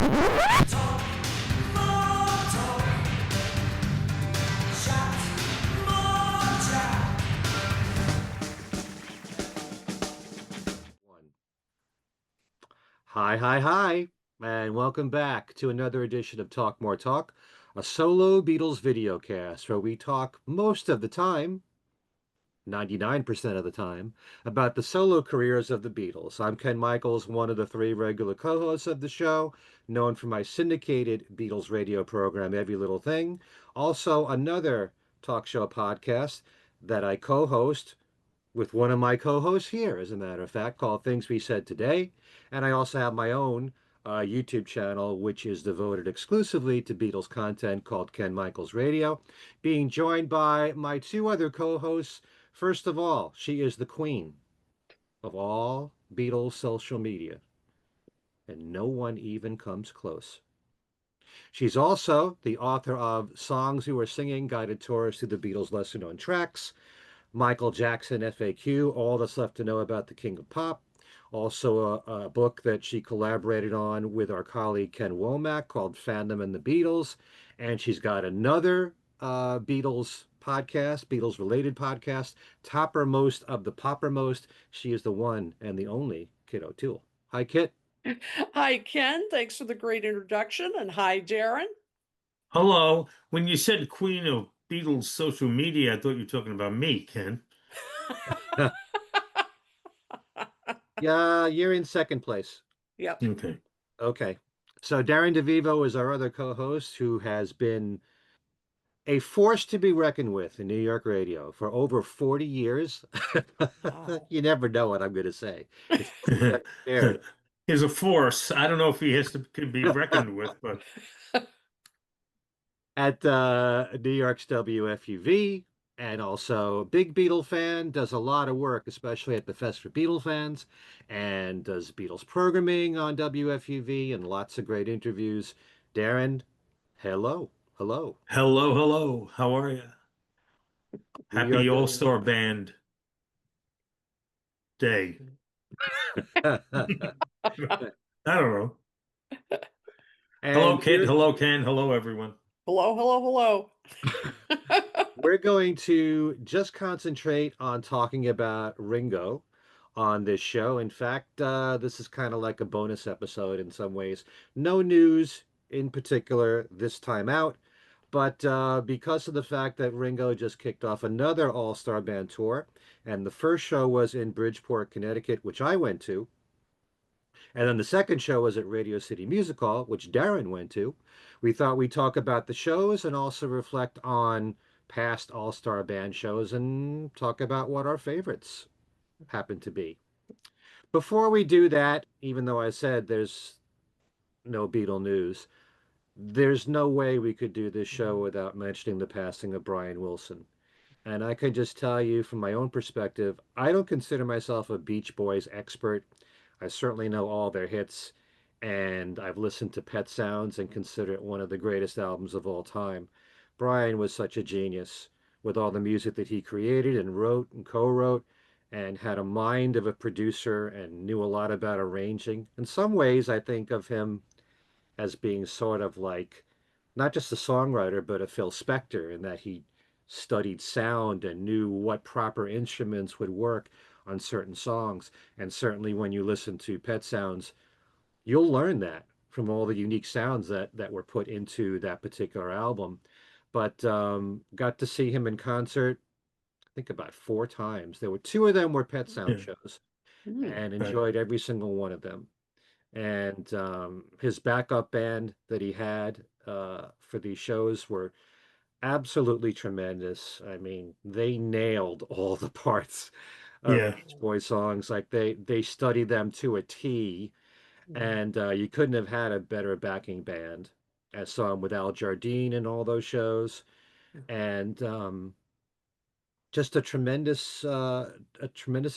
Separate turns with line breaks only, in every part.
Talk, more talk, chat, more chat.
Hi, hi, hi, and welcome back to another edition of Talk More Talk, a solo Beatles videocast where we talk most of the time, 99% of the time, about the solo careers of the Beatles. I'm Ken Michaels, one of the three regular co-hosts of the show, known for my syndicated Beatles radio program, Every Little Thing. Also, another talk show podcast that I co-host with one of my co-hosts here, as a matter of fact, called Things We Said Today. And I also have my own YouTube channel, which is devoted exclusively to Beatles content called Ken Michaels Radio, being joined by my two other co-hosts. First of all, she is the queen of all Beatles social media, and no one even comes close. She's also the author of Songs You Were Singing, Guided Tours Through the Beatles' Lesser Known Tracks, Michael Jackson FAQ, All That's Left to Know About the King of Pop. Also, a book that she collaborated on with our colleague Ken Womack called Fandom and the Beatles. And she's got another Beatles podcast, Beatles related podcast, Toppermost of the Poppermost. She is the one and the only Kit O'Toole. Hi, Kit.
Hi, Ken. Thanks for the great introduction. And hi, Darren.
Hello. When you said Queen of Beatles social media, I thought you were talking about me, Ken.
Yeah, you're in second place.
Yep.
Okay.
Okay. So Darren DeVivo is our other co-host who has been a force to be reckoned with in New York radio for over 40 years.
Wow.
You never know what I'm going to say. It's fair.
He's a force. I don't know if he has to could be reckoned with, but
At New York's WFUV, and also a big Beatle fan, does a lot of work, especially at the Fest for Beatle fans, and does Beatles programming on WFUV and lots of great interviews. Darren, hello. Hello.
hello. How are you?
We are
Happy
doing
All-Star Band Day. I don't know. Hello,
and
Kit. Hello, Ken. Hello, everyone.
Hello, hello,
we're going to just concentrate on talking about Ringo on this show. In fact, this is kind of like a bonus episode in some ways. No news in particular this time out, but because of the fact that Ringo just kicked off another All-Star Band tour, and the first show was in Bridgeport, Connecticut, which I went to, and then the second show was at Radio City Music Hall, which Darren went to. We thought we'd talk about the shows and also reflect on past All-Star Band shows and talk about what our favorites happen to be. Before we do that, even though I said there's no Beatle news, there's no way we could do this show without mentioning the passing of Brian Wilson. And I can just tell you from my own perspective, I don't consider myself a Beach Boys expert. I certainly know all their hits, and I've listened to Pet Sounds and consider it one of the greatest albums of all time. Brian was such a genius with all the music that he created and wrote and co-wrote, and had a mind of a producer and knew a lot about arranging. In some ways, I think of him as being sort of like not just a songwriter, but a Phil Spector, in that he studied sound and knew what proper instruments would work on certain songs. And certainly when you listen to Pet Sounds, you'll learn that from all the unique sounds that were put into that particular album. But got to see him in concert, I think about four times. There were two of them were Pet Sound
Yeah.
shows,
hello.
and
Right.
enjoyed every single one of them. And his backup band that he had for these shows were absolutely tremendous. I mean, they nailed all the parts of
Yeah.
Beach Boys songs. Like they studied them to a T, and you couldn't have had a better backing band. I saw him with Al Jardine in all those shows, and just a tremendous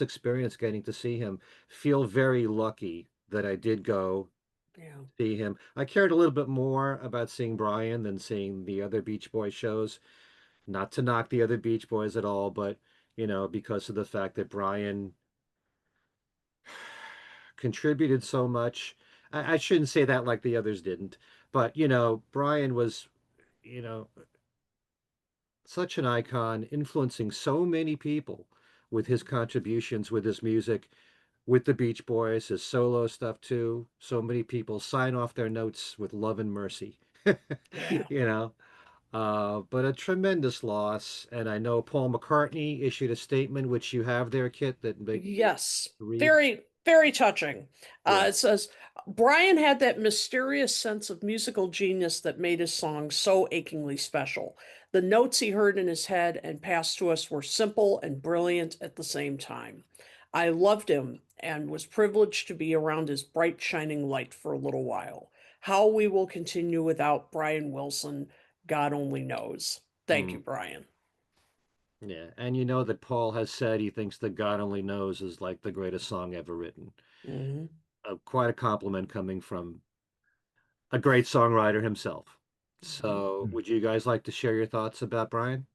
experience getting to see him. Feel very lucky that I did go
Yeah.
see him. I cared a little bit more about seeing Brian than seeing the other Beach Boys shows. Not to knock the other Beach Boys at all, but because of the fact that Brian contributed so much. I shouldn't say that like the others didn't, but Brian was, you know, such an icon, influencing so many people with his contributions, with his music, with the Beach Boys, his solo stuff too. So many people sign off their notes with love and mercy,
Yeah.
you know. But a tremendous loss. And I know Paul McCartney issued a statement, which you have there, Kit, that make
Yes,
read.
very, very touching.
Yeah.
It says Brian had that mysterious sense of musical genius that made his songs so achingly special. The notes he heard in his head and passed to us were simple and brilliant at the same time. I loved him and was privileged to be around his bright, shining light for a little while. How we will continue without Brian Wilson, God only knows. Thank
Mm,
you, Brian.
yeah. And you know that Paul has said he thinks that God Only Knows is like the greatest song ever written.
Mhm.
Quite a compliment coming from a great songwriter himself.
Mhm.
So, would you guys like to share your thoughts about Brian?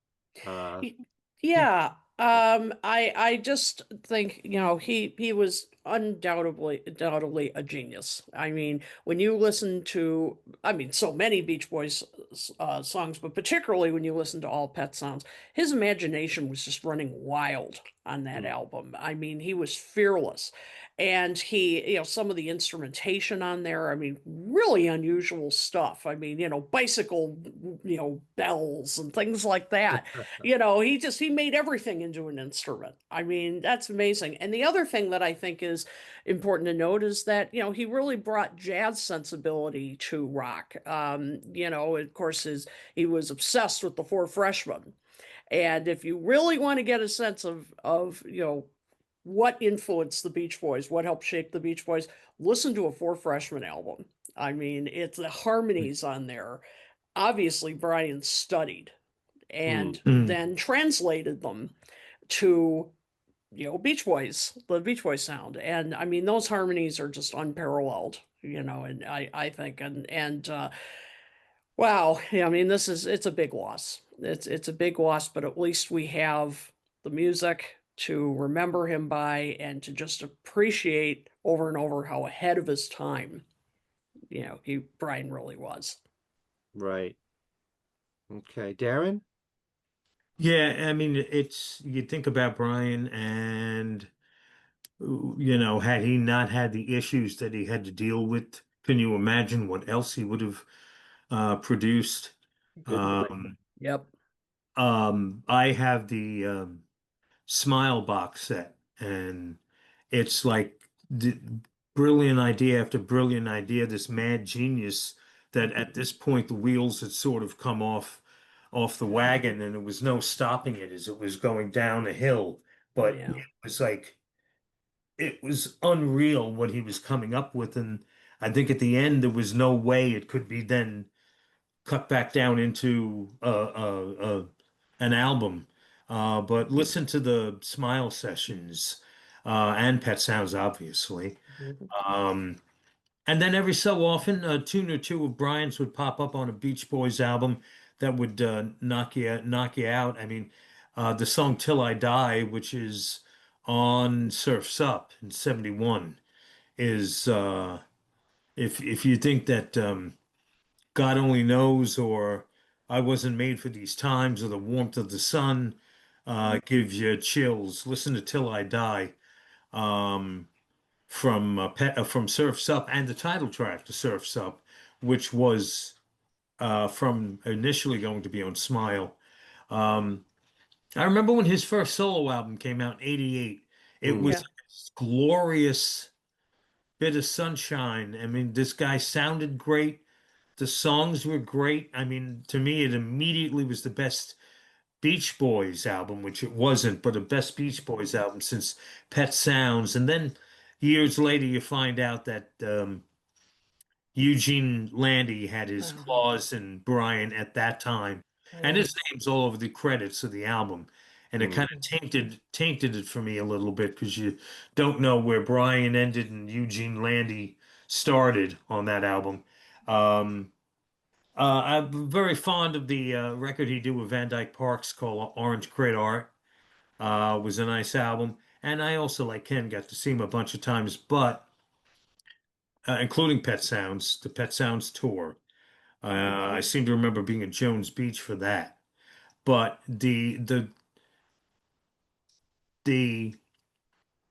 Uh,
Y- Yeah, I just think, he was undoubtedly a genius. I mean, when you listen to, I mean, so many Beach Boys songs, but particularly when you listen to All Pet Sounds, his imagination was just running wild on that
mm,
album. I mean, he was fearless. And some of the instrumentation on there, I mean, really unusual stuff. I mean, bicycle, bells and things like that. He made everything into an instrument. I mean, that's amazing. And the other thing that I think is important to note is that, he really brought jazz sensibility to rock. Of course, he was obsessed with the Four Freshmen. And if you really want to get a sense of what influenced the Beach Boys, what helped shape the Beach Boys, listen to a Four Freshmen album. I mean, it's the harmonies on there. Obviously, Brian studied
mm,
and
Mm.
then translated them to Beach Boys, the Beach Boys sound. And I mean, those harmonies are just unparalleled, and I think and wow, yeah, I mean, it's a big loss. It's a big loss, but at least we have the music to remember him by and to just appreciate over and over how ahead of his time, Brian really was.
right. Okay. Darren?
Yeah, I mean, it's you think about Brian and had he not had the issues that he had to deal with, can you imagine what else he would have produced?
Good point.
Um,
Yep.
I have the Smile box set, and it's like the brilliant idea after brilliant idea, this mad genius that at this point the wheels had sort of come off the wagon, and there was no stopping it as it was going down a hill. But
Yeah.
it was unreal what he was coming up with, and I think at the end there was no way it could be then cut back down into an album. But listen to the Smile sessions and Pet Sounds, obviously.
Mhm.
Um, and then every so often, a tune or two of Brian's would pop up on a Beach Boys album that would knock you out. I mean, the song "Till I Die," which is on Surf's Up in '71, is if you think that God Only Knows or I Wasn't Made for These Times or The Warmth of the Sun gives you chills. Listen to Till I Die um, from Surf's Up and the title track to Surf's Up, which was from initially going to be on Smile. Um, I remember when his first solo album came out in '88. It
Mm,
was
Yeah.
a glorious bit of sunshine. I mean, this guy sounded great. The songs were great. I mean, to me, it immediately was the best Beach Boys album, which it wasn't, but the best Beach Boys album since Pet Sounds. And then years later, you find out that Eugene Landy had his
Uh-huh.
claws in Brian at that time, and
Yeah.
his name's all over the credits of the album. And it
mm,
kind of tainted it for me a little bit because you don't know where Brian ended and Eugene Landy started on that album. Um, I'm very fond of the record he did with Van Dyke Parks called Orange Crate Art. Was a nice album. And I also, like Ken, got to see him a bunch of times. But including Pet Sounds, the Pet Sounds tour. I seem to remember being at Jones Beach for that. But the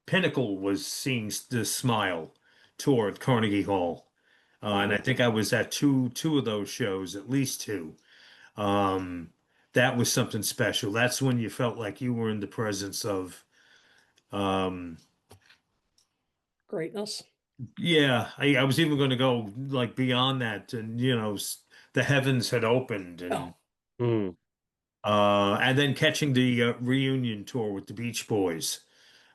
pinnacle was seeing the Smile tour at Carnegie Hall. And I think I was at two of those shows, at least two. Um, that was something special. That's when you felt like you were in the presence of, um,
Greatness.
yeah, I was even going to go like beyond that, and the heavens had opened,
Oh,
Mm.
and then catching the reunion tour with the Beach Boys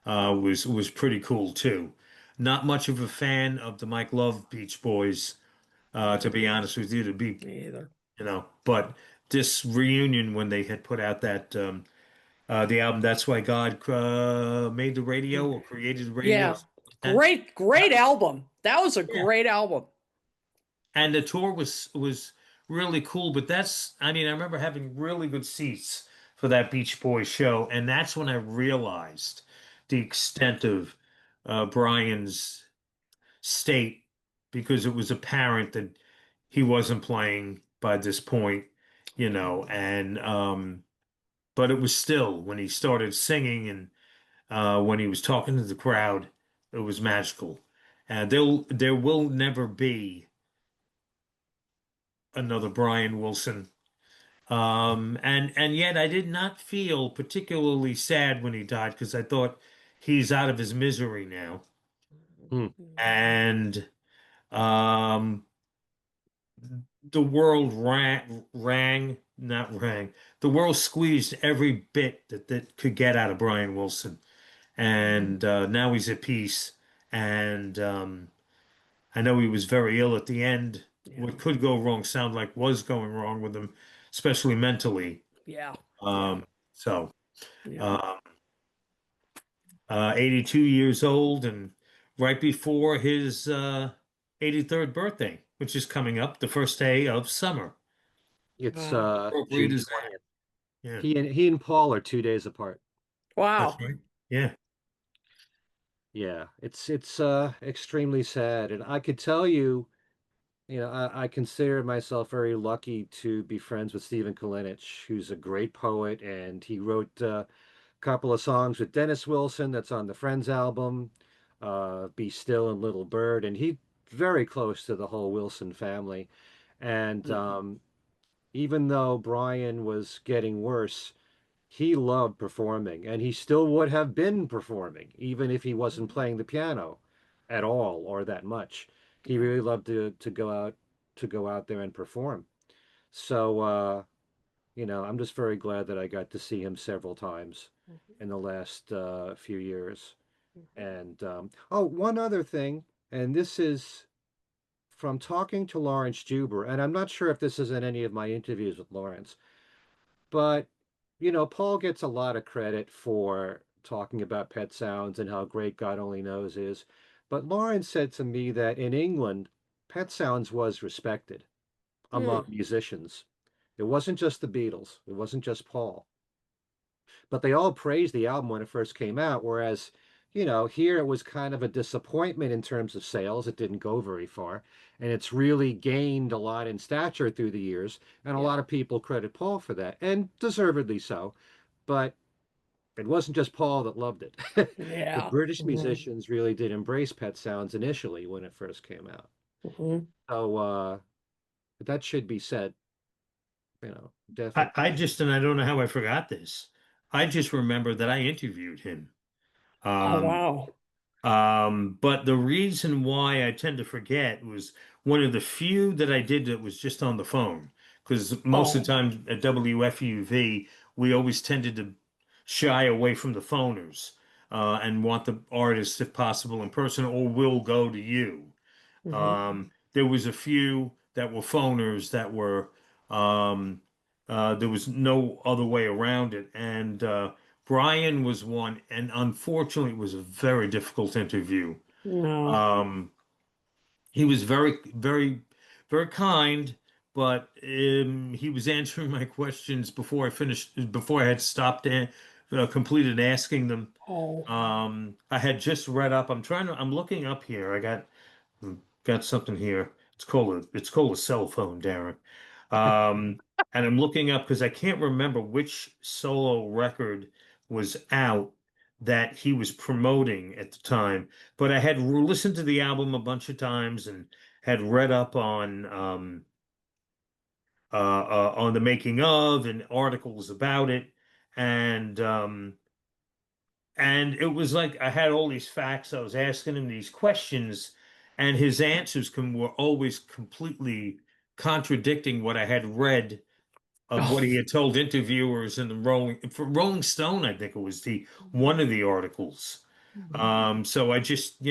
was pretty cool too. Not much of a fan of the Mike Love Beach Boys, to be honest with you, to be
me either.
but this reunion when they had put out that the album That's Why God made the radio or created the radio or
Yeah.
something like that.
Great
That was
album. That was a
yeah.
great album.
And the tour was really cool, but I mean, I remember having really good seats for that Beach Boys show, and that's when I realized the extent of Brian's state because it was apparent that he wasn't playing by this point, and but it was still when he started singing and when he was talking to the crowd, it was magical. And there will never be another Brian Wilson. And yet I did not feel particularly sad when he died because I thought he's out of his misery now.
Mm.
And um, the world not rang, the world squeezed every bit that could get out of Brian Wilson. And now he's at peace. And I know he was very ill at the end.
Yeah.
What could go wrong sound like was going wrong with him, especially mentally.
Yeah.
So,
Yeah.
uh, 82 years old and right before his 83rd birthday, which is coming up the first day of summer.
It's
Wow.
How appropriate
June
is that?
20th.
Yeah,
He and Paul are 2 days apart.
that's
Wow.
right. Yeah.
Yeah, it's extremely sad, and I could tell you, I consider myself very lucky to be friends with Stephen Kalinich, who's a great poet, and he wrote a couple of songs with Dennis Wilson that's on the Friends album, Be Still and Little Bird, and he very close to the whole Wilson family. And even though Brian was getting worse, he loved performing, and he still would have been performing, even if he wasn't playing the piano at all or that much. He
Yeah.
really loved to go out there and perform. So I'm just very glad that I got to see him several times in the last few years. And oh, one other thing, and this is from talking to Lawrence Juber, and I'm not sure if this is in any of my interviews with Lawrence, but Paul gets a lot of credit for talking about Pet Sounds and how great God Only Knows is. But Lawrence said to me that in England, Pet Sounds was respected among
Hmm.
musicians. It wasn't just the Beatles, it wasn't just Paul, but they all praised the album when it first came out. Whereas, here it was kind of a disappointment in terms of sales. It didn't go very far, and it's really gained a lot in stature through the years. And a
Yeah.
lot of people credit Paul for that, and deservedly so. But it wasn't just Paul that loved it. The
Yeah.
British
Hmm.
musicians really did embrace Pet Sounds initially when it first came out.
Hmm.
So that should be said,
I,
definitely.
I just, and I don't know how I forgot this. I just remember that I interviewed him.
Oh,
Um,
wow.
but the reason why I tend to forget was one of the few that I did that was just on the phone. Because most of the
Oh,
time at WFUV, we always tended to shy away from the phoners and want the artist, if possible, in person, or we'll go to you.
hmm.
There was a few that were phoners that were um, there was no other way around it, and Brian was one, and unfortunately, it was a very difficult interview.
No.
Um, he was very, very, very kind, but he was answering my questions before I had stopped and completed asking them.
Oh,
I had just read up. I'm looking up here. I got got something here. It's called a cell phone, Darren. Um, and I'm looking up because I can't remember which solo record was out that he was promoting at the time. But I had listened to the album a bunch of times and had read up on the making of and articles about it, and it was like I had all these facts. I was asking him these questions, and his answers were always completely contradicting what I had read of what
Oh.
he had told interviewers in the Rolling Stone, I think it was the one of the articles. So I just,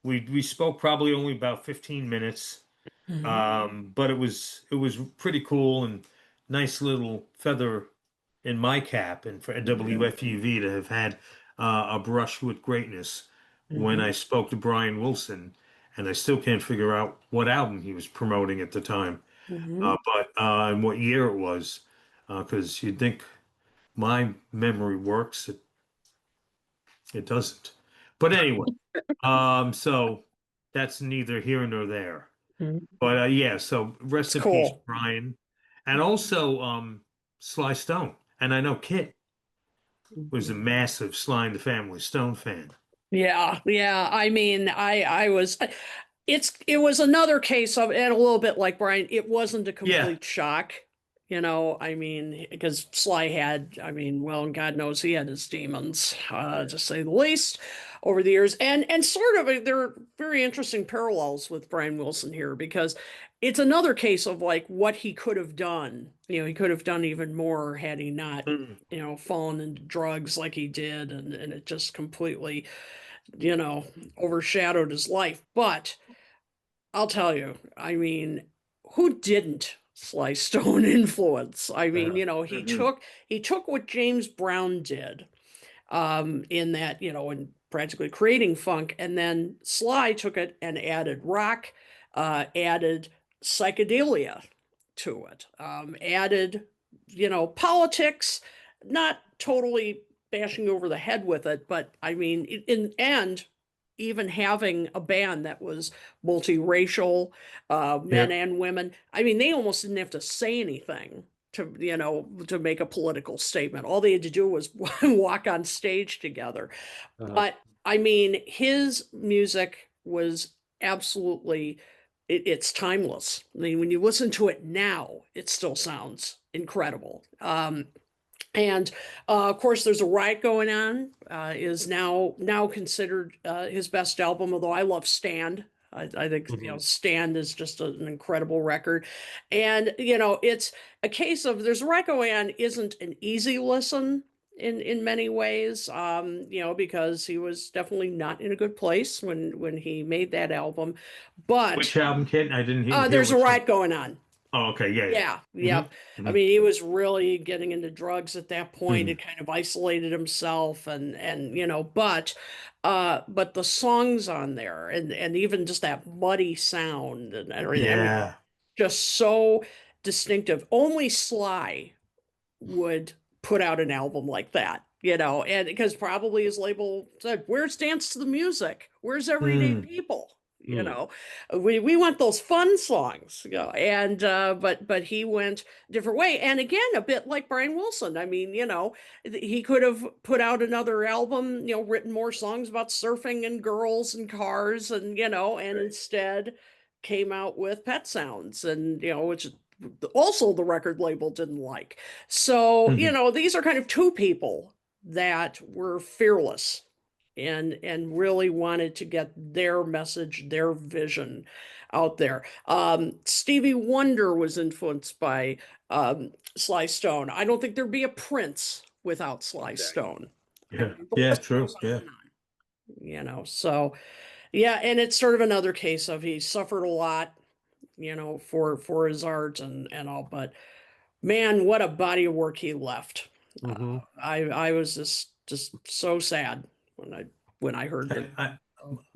we spoke probably only about 15 minutes.
Mhm.
But it was pretty cool and nice little feather in my cap, and for WFUV to have had a brush with greatness when
Mhm.
I spoke to Brian Wilson, and I still can't figure out what album he was promoting at the time,
Mhm.
but and what year it was, because you'd think my memory works, it doesn't. But anyway, so that's neither here nor there.
Mhm.
But yeah, so rest
It's
in peace,
cool.
Brian. And also Sly Stone. And I know Kit was a
Mhm.
massive Sly and the Family Stone fan.
Yeah, yeah. I mean, I was it was another case of, and a little bit like Brian, it wasn't a
Yeah.
complete shock, I mean, because Sly had, I mean, well, and God knows he had his demons, to say the least, over the years. And sort of there are very interesting parallels with Brian Wilson here, because it's another case of like what he could have done. He could have done even more had he not,
Mm.
fallen into drugs like he did, and it just completely, you know, overshadowed his life. But I'll tell you, I mean, who didn't Sly Stone influence? I mean,
Yeah.
he
Mhm.
took what James Brown did, in that, in practically creating funk, and then Sly took it and added rock, added psychedelia to it, added, politics, not totally bashing over the head with it, but I mean, and even having a band that was multiracial, men
Yeah.
and women. I mean, they almost didn't have to say anything to make a political statement. All they had to do was walk on stage together.
Uh-huh.
But I mean, his music was absolutely, it's timeless. I mean, when you listen to it now, it still sounds incredible. And of course, there's a riot going on. Is now considered his best album. Although I love Stand. I think
Mhm.
Stand is just an incredible record, and it's a case of there's a riot going on isn't an easy listen in many ways. Because he was definitely not in a good place when he made that album, but
Which album, Kit? I didn't even hear
there's a
which one.
riot going on.
Oh, okay. Yeah, yeah.
Yeah,
hmm
yep. I
hmm
mean, he was really getting into drugs at that point. He
hmm
kind of isolated himself, and but the songs on there, and even just that muddy sound and everything. I mean,
Yeah.
just so distinctive. Only Sly would put out an album like that, and because probably his label said, "Where's Dance to the Music? Where's Everyday
Mm.
People?" You
Mm.
know, we want those fun songs, and but he went a different way, and again, a bit like Brian Wilson. I mean, he could have put out another album, written more songs about surfing and girls and cars, and and
Right.
instead came out with Pet Sounds, and which also the record label didn't like. So,
Mhm.
these are kind of two people that were fearless and really wanted to get their message, their vision out there. Stevie Wonder was influenced by Sly Stone. I don't think there'd be a Prince without Sly
Exactly.
Stone. I
Yeah.
mean, the
Yeah.
list
True.
goes on
Yeah.
and on, So yeah, and it's sort of another case of he suffered a lot, for his art and all, but man, what a body of work he left.
Mm-hmm.
I was just so sad when I heard that.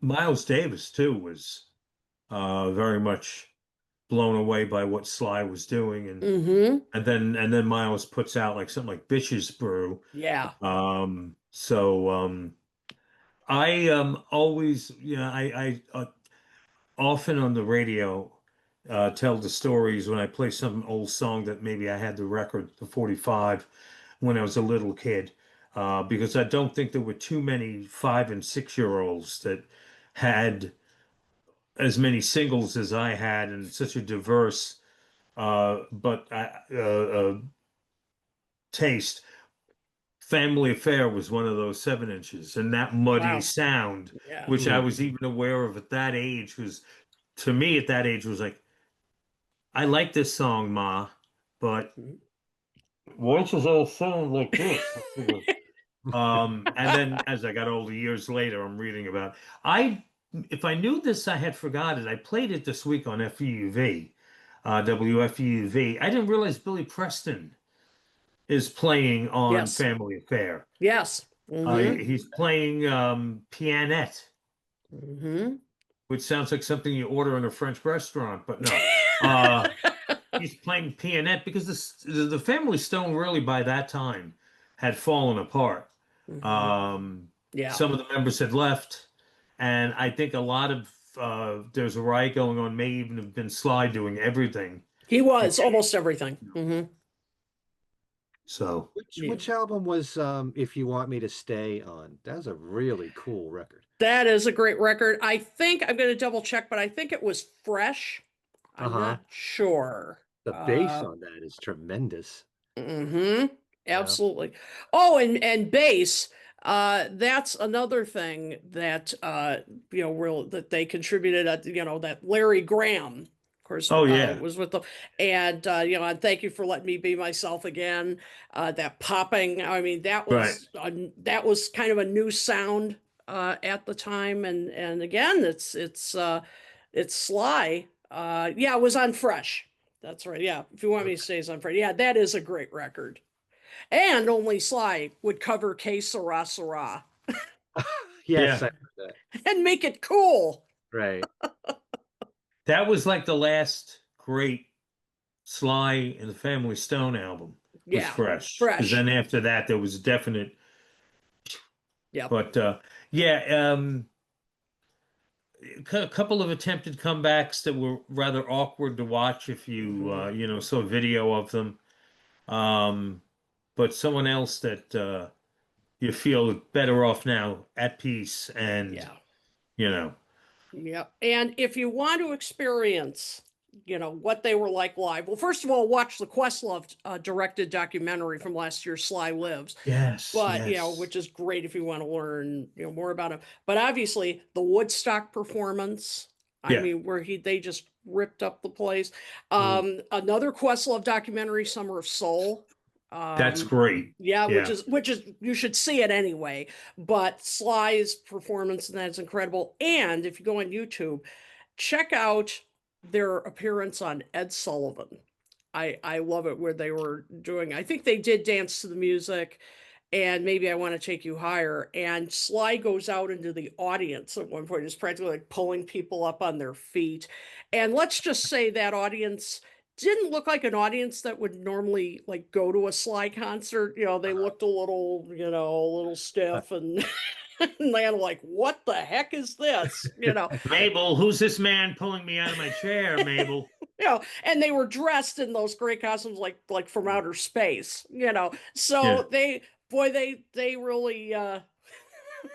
Miles Davis too was very much blown away by what Sly was doing, and
Mm-hmm.
and then Miles puts out like something like Bitches Brew.
Yeah.
So I always, I often on the radio tell the stories when I play some old song that maybe I had the record, the 45, when I was a little kid, because I don't think there were too many 5 and 6 year olds that had as many singles as I had and such a diverse taste. Family Affair was one of those 7 inches, and that muddy
Wow.
sound,
Yeah.
which I was even aware of at that age, was to me at that age was like, I like this song, Ma, but why does it all sound like this? And then as I got older, years later, I'm reading about if I knew this, I had forgot it. I played it this week on FEUV, WFEUV. I didn't realize Billy Preston is playing on
Yes.
Family Affair.
Yes. Mm-hmm.
He's playing pianette,
Mm-hmm.
which sounds like something you order in a French restaurant, but no. Uh, he's playing pianette because the Family Stone really by that time had fallen apart.
Mm-hmm.
Um,
Yeah.
some of the members had left, and I think a lot of there's a riot going on. May even have been Sly doing everything.
He was almost everything. Mm-hmm.
So
Yeah.
Which album was If You Want Me to Stay on? That was a really cool record.
That is a great record. I think I'm going to double check, but I think it was Fresh. I'm
Uh-huh.
not sure.
The bass on that is tremendous.
Mm-hmm.
Yeah.
Absolutely. Oh, and bass. That's another thing that that they contributed. That Larry Graham, of course,
oh yeah,
was with them, and and Thank You for Letting Me Be Myself Again. That popping. I mean,
right.
that was kind of a new sound at the time, and again, it's Sly. Yeah, it was on Fresh. That's right. Yeah, If You Want Me to Stay is on Fresh. Yeah, that is a great record. And only Sly would cover Que Sera Sera
Yes,
Yeah,
I heard that.
and make it cool.
Right.
that was like the last great Sly and the Family Stone album was
Yeah,
Fresh, because
Fresh.
then after that there was definite.
Yep.
But yeah, a couple of attempted comebacks that were rather awkward to watch if you
Hmm.
saw video of them. Um, but someone else that you feel better off now, at peace, and
Yeah.
you know,
Yep. And if you want to experience, what they were like live, well, first of all, watch the Questlove directed documentary from last year, Sly Lives.
yes,
But
yes,
which is great if you want to learn more about him. But obviously the Woodstock performance, I
yeah,
mean, where they just ripped up the place.
Mm.
Another Questlove documentary, Summer of Soul.
that's
um
great.
yeah,
Yeah,
which is you should see it anyway. But Sly's performance in that is incredible. And if you go on YouTube, check out their appearance on Ed Sullivan. I love it where they were doing, I think they did Dance to the Music and Maybe I Want to Take You Higher. And Sly goes out into the audience at one point, is practically like pulling people up on their feet. And let's just say that audience didn't look like an audience that would normally like go to a Sly concert. They looked a little stiff and, and they're like, what the heck is this?
Mabel, who's this man pulling me out of my chair, Mabel?
And they were dressed in those great costumes like from outer space.
Yeah,
So they really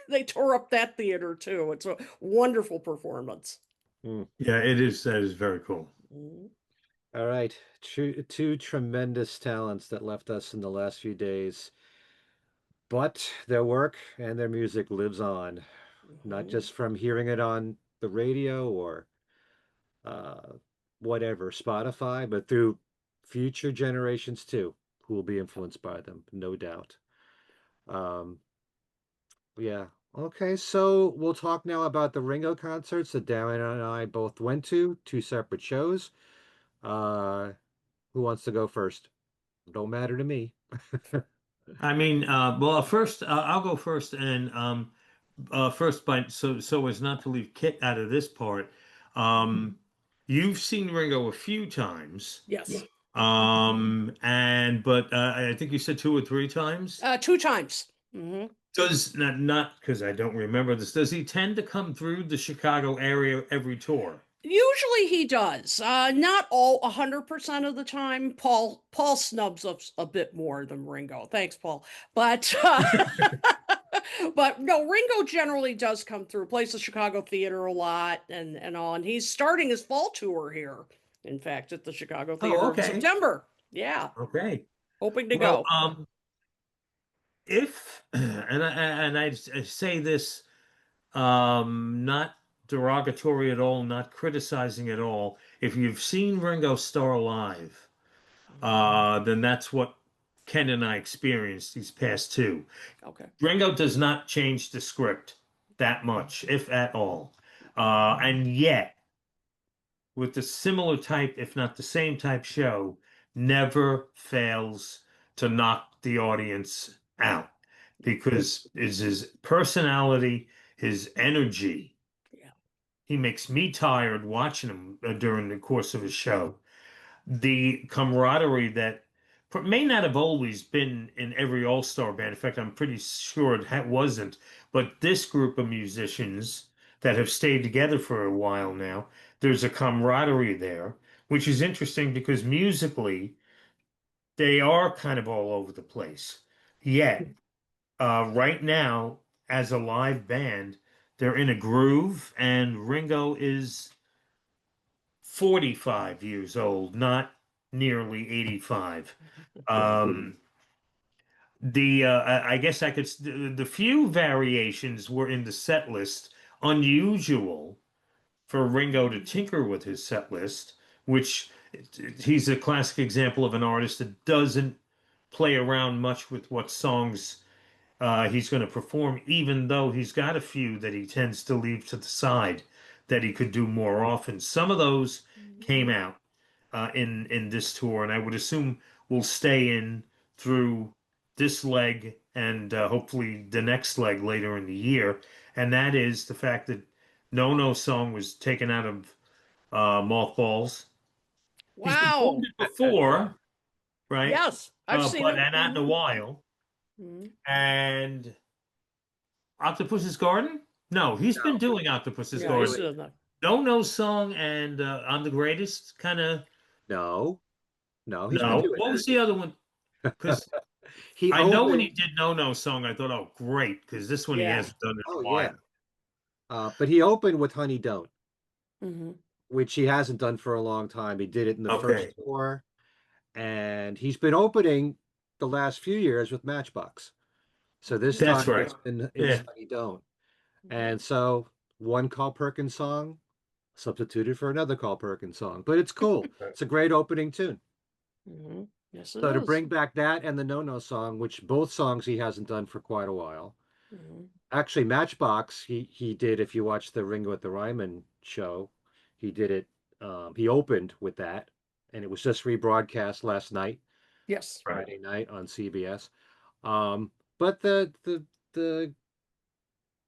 they tore up that theater too. It's a wonderful performance.
Mm.
yeah, it is. That is very cool.
Mhm.
All right. Two tremendous talents that left us in the last few days. But their work and their music lives on, not
Mhm.
just from hearing it on the radio or uh, whatever, Spotify, but through future generations too, who will be influenced by them, no doubt. Um, yeah. Okay, so we'll talk now about the Ringo concerts that Darren and I both went to, two separate shows. Uh, who wants to go first? Don't matter to me.
I mean, well, first I'll go first, and first by so as not to leave Kit out of this part. Um, you've seen Ringo a few times,
Yes.
and but I think you said 2 or 3 times.
Two times. Hmm.
Does not because I don't remember this. Does he tend to come through the Chicago area every tour?
Usually he does. Not all 100% of the time. Paul snubs us a bit more than Ringo. Thanks, Paul. But but no, Ringo generally does come through. Plays the Chicago Theater a lot and all. And he's starting his fall tour here. In fact, at the Chicago
Oh,
Theater in
okay.
September. Yeah,
Okay.
hoping to
Well,
go.
if I say this not derogatory at all, not criticizing at all. If you've seen Ringo Starr live, then that's what Ken and I experienced these past two.
Okay.
Ringo does not change the script that much, if at all. And yet, with the similar type, if not the same type show, never fails to knock the audience out because is his personality, his energy.
Yeah.
He makes me tired watching him during the course of his show. The camaraderie that may not have always been in every All-Star band. In fact, I'm pretty sure it wasn't. But this group of musicians that have stayed together for a while now, there's a camaraderie there, which is interesting because musically, they are kind of all over the place. Yet, right now, as a live band, they're in a groove, and Ringo is 45 years old, not nearly 85. Um, I guess the few variations were in the set list, unusual for Ringo to tinker with his set list, which he's a classic example of an artist that doesn't play around much with what songs he's going to perform, even though he's got a few that he tends to leave to the side that he could do more often. Some of those came out in this tour, and I would assume will stay in through this leg and hopefully the next leg later in the year. And that is the fact that No No Song was taken out of mothballs. He's performed
Wow.
it before, right?
Yes, I've seen
But
it.
not in a while.
Mhm.
And Octopus's Garden? No, he's been
No,
doing Octopus's
Yeah, he's
Garden.
doing that.
No No Song and I'm the Greatest, kind of.
no, no, he's been
No.
doing
What was the other one? Because
that. He
I know when he
opened.
did No No Song, I thought, oh, great, because this one he
Yeah.
hasn't done in
Oh
a
yeah,
while.
but he opened with Honey Don't,
Hmm.
which he hasn't done for a long time. He did it in the first
Okay.
tour, and he's been opening the last few years with Matchbox. So this
That's
time
right.
it's
Yeah.
Honey Don't.
Hmm.
And so one Carl Perkins song substituted for another Carl Perkins song. But it's cool. It's a great opening tune.
Hmm. Yes, it
So to
is.
bring back that and the No No song, which both songs he hasn't done for quite a while.
Hmm.
Actually, Matchbox, he did, if you watch the Ringo with the Ryman show, he did it, he opened with that, and it was just rebroadcast last night,
Yes.
Right.
Friday night on CBS. But the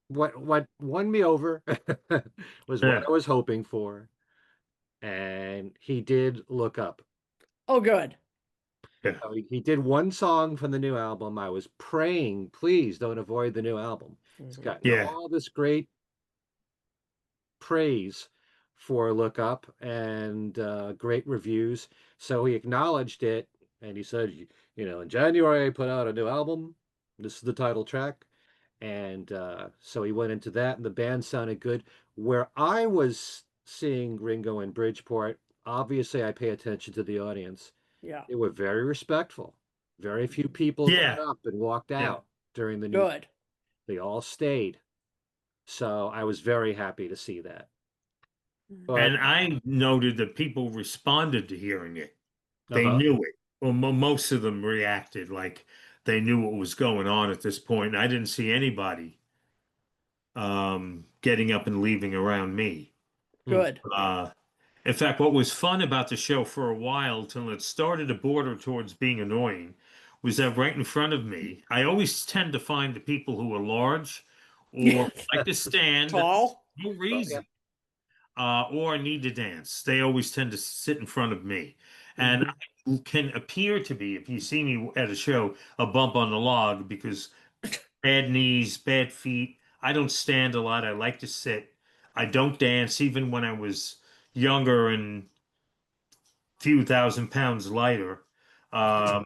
what won me over was what
Yeah.
I was hoping for, and he did look up.
Oh, good.
Yeah.
He did one song from the new album. I was praying, please don't avoid the new album. It's
Hmm.
gotten
Yeah.
all this great praise for Look Up and great reviews. So he acknowledged it and he said, in January I put out a new album. This is the title track. And so he went into that, and the band sounded good. Where I was seeing Ringo in Bridgeport, obviously I pay attention to the audience.
Yeah.
They were very respectful. Very few people got
Yeah.
up and walked
Yeah.
out during the new.
Good.
They all stayed. So I was very happy to see that.
Hmm.
But
And I noted that people responded to hearing it. They
uh-huh.
knew it. Well, most of them reacted like they knew what was going on at this point. And I didn't see anybody getting up and leaving around me.
Hmm.
Good.
Uh, in fact, what was fun about the show for a while, till it started to border towards being annoying, was that right in front of me, I always tend to find the people who are large or like to stand,
Tall.
no
Oh yeah.
reason, or need to dance. They always tend to sit in front of me. And
Mhm.
I can appear to be, if you see me at a show, a bump on the log because bad knees, bad feet. I don't stand a lot. I like to sit. I don't dance, even when I was, younger and few thousand pounds lighter. Um,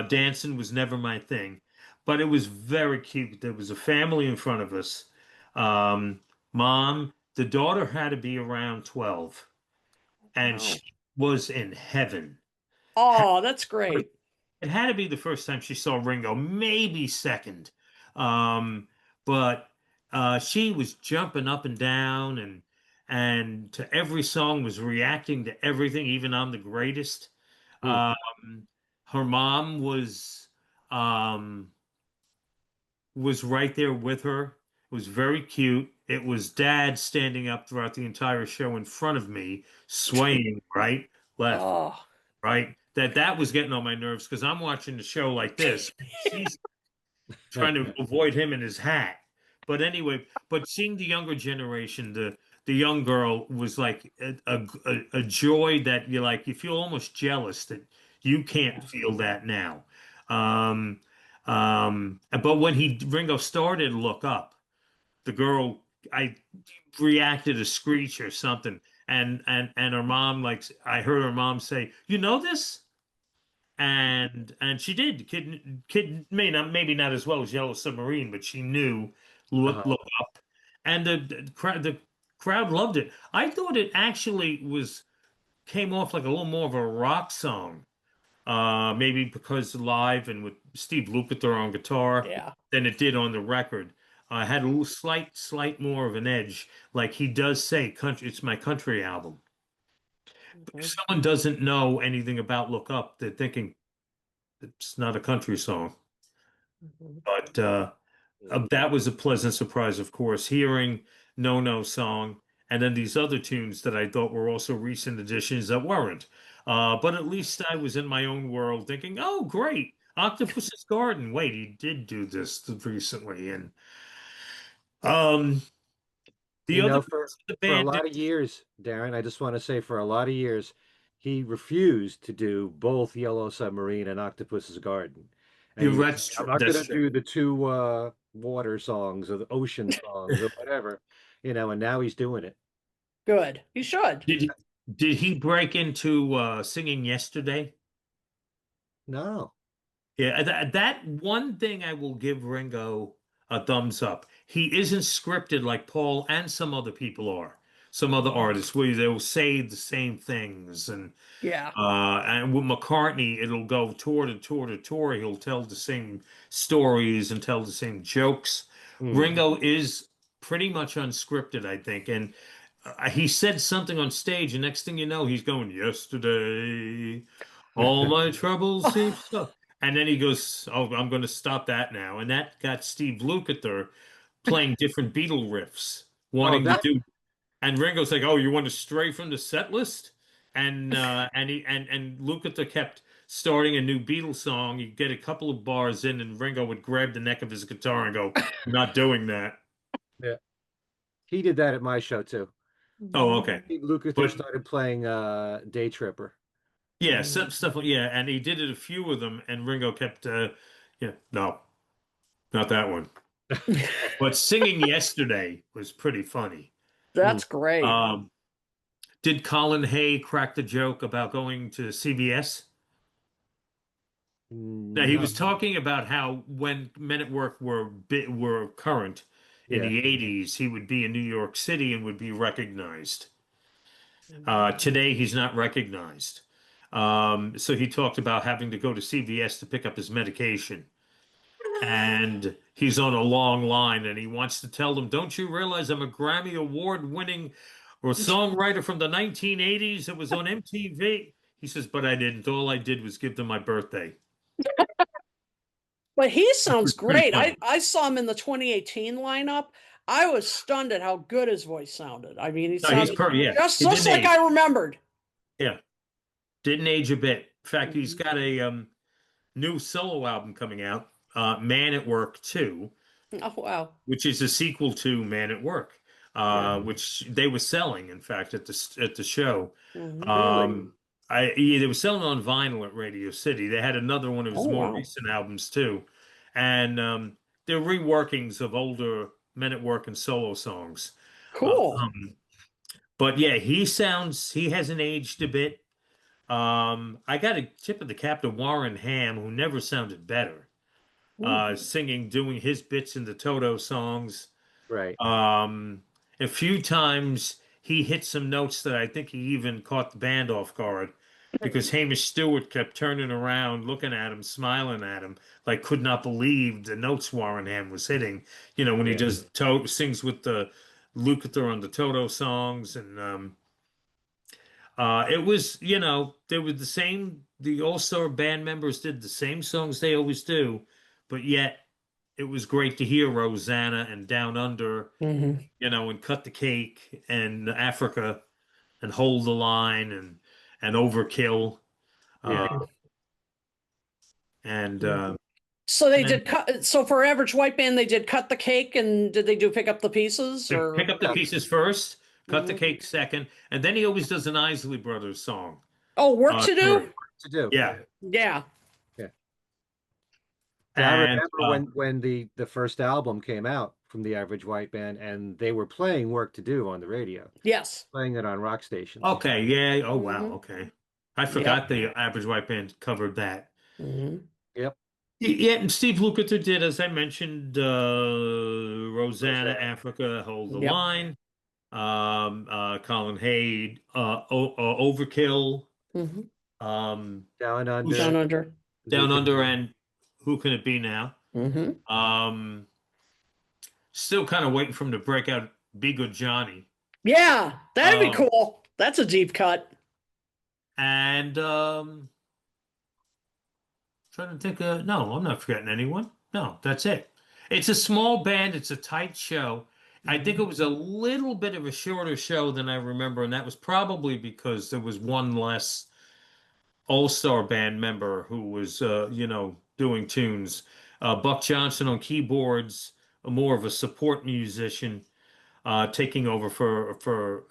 dancing was never my thing, but it was very cute. There was a family in front of us. Um, Mom, the daughter had to be around 12, and
Wow.
she was in heaven.
Oh, that's great.
It had to be the first time she saw Ringo, maybe second. Um, but she was jumping up and down and to every song was reacting to everything, even I'm the greatest.
Hmm.
Her mom um, was right there with her. It was very cute. It was dad standing up throughout the entire show in front of me, swaying right, left,
Oh.
right. That was getting on my nerves because I'm watching the show like this. She's trying to avoid him and his hat. But anyway, but seeing the younger generation, the young girl was like a joy that you feel almost jealous that you can't
Yeah.
feel that now. Um, but when Ringo started to look up, the girl I reacted a screech or something, and her mom like I heard her mom say, "You know this?" And she did. Kid may not maybe not as well as Yellow Submarine, but she knew
Uh-huh.
look up, and the crowd loved it. I thought it actually was came off like a little more of a rock song, maybe because live and with Steve Lukather on guitar
Yeah.
than it did on the record. Had a little slight more of an edge, like he does say, "Country, it's my country album." If
Mhm.
someone doesn't know anything about Look Up, they're thinking it's not a country song.
Mhm.
But
Hmm.
that was a pleasant surprise, of course, hearing No No Song and then these other tunes that I thought were also recent additions that weren't. But at least I was in my own world thinking, oh, great, Octopus's Garden. Wait, he did do this recently. And um, the
You
other
know,
parts of the
for a
band
lot of years, Darren, I just want to say for a lot of years, he refused to do both Yellow Submarine and Octopus's Garden. And
did,
he would say,
that's
I'm
true.
not going
That's
to
true.
do the two water songs or the ocean songs or whatever, and now he's doing it.
Good. You should.
Did he break into singing yesterday?
No.
Yeah, that one thing I will give Ringo a thumbs up. He isn't scripted like Paul and some other people are. Some other artists where they'll say the same things
Yeah.
and with McCartney it'll go tour to tour to tour. He'll tell the same stories and tell the same jokes.
Hmm.
Ringo is pretty much unscripted, I think, and he said something on stage, and next thing you know, he's going, "Yesterday, all my troubles seem so." And then he goes, "Oh, I'm going to stop that now." And that got Steve Lukather playing different Beatle riffs,
Oh,
wanting to
that
do. And Ringo's like, "Oh, you want to stray from the set list?" And Lukather kept starting a new Beatles song. You get a couple of bars in, and Ringo would grab the neck of his guitar and go, "I'm not doing that."
yeah. He did that at my show too.
Oh, okay.
Pete Lukather
But
started playing Day Tripper.
yeah, some stuff. Yeah, and he did it a few of them, and Ringo kept, yeah, no, not that one. But singing yesterday was pretty funny.
Hmm.
That's great.
Um, did Colin Hay crack the joke about going to CBS? Now he
No.
was talking about how when Men at Work were current in
Yeah.
the 80s, he would be in New York City and would be recognized.
Mhm.
Today he's not recognized. So he talked about having to go to CVS to pick up his medication. And he's on a long line and he wants to tell them, don't you realize I'm a Grammy Award winning or songwriter from the 1980s that was on MTV? He says, but I didn't. All I did was give them my birthday.
But he
It
sounds
was pretty
great. I
funny.
I saw him in the 2018 lineup. I was stunned at how good his voice sounded. I mean, he
No, he's
sounded
perfect. Yeah,
just
he
just
didn't
like
age.
I remembered.
Yeah, didn't age a bit. In fact, he's
Mhm.
got a new solo album coming out, Man at Work 2,
Oh wow.
which is a sequel to Man at Work,
Yeah.
which they were selling, in fact, at the show.
Mhm.
Really?
Yeah, they were selling on vinyl at Radio City. They had another one of his
Oh
more
wow.
recent albums too, and they're reworkings of older Men at Work and solo songs.
Cool.
Um, But yeah, he hasn't aged a bit. I got a tip of the cap to Warren Ham, who never sounded better.
Ooh.
Singing, doing his bits in the Toto songs.
Right.
Um, a few times he hit some notes that I think he even caught the band off guard because Hamish Stewart kept turning around, looking at him, smiling at him, like could not believe the notes Warren Ham was hitting. You know, when he
Yeah.
does sings with the Lukather on the Toto songs, and it was, they were the All-Star band members did the same songs they always do, but yet it was great to hear Rosanna and Down Under,
Hmm.
and Cut the Cake and Africa and Hold the Line and Overkill. Uh,
Yeah.
and
So they
and
did cut. So for Average White Band, they did Cut the Cake, and did they do Pick Up the Pieces
pick
or?
up the pieces first, Cut the
Mhm.
Cake second, and then he always does an Isley Brothers song.
Oh, Work to
Third.
Do?
To do.
Yeah.
Yeah.
Yeah. Yeah, I
And
remember when the first album came out from the Average White Band, and they were playing "Work to Do" on the radio,
Yes.
playing it on rock stations.
okay, yeah. Oh wow,
Hmm.
okay. I
Yep.
forgot the Average White Band covered that.
Hmm.
Yep.
Yeah, and Steve Lukather did, as I mentioned, Rosanna,
Rosanna.
Africa, Hold the
Yep.
Line, Colin Hay, Overkill,
Hmm.
um,
Down
who's
Down
Under.
Under.
Who
Down
can
Under, and Who Can It Be Now?
Hmm.
Um, Still kind of waiting for him to break out Be Good Johnny.
Yeah, that'd be
Um,
cool. That's a deep cut.
and Trying to think no, I'm not forgetting anyone. No, that's it. It's a small band, it's a tight show. I think it
Mhm.
was a little bit of a shorter show than I remember, and that was probably because there was one less All-Star band member who was doing tunes. Buck Johnson on keyboards, more of a support musician, taking over for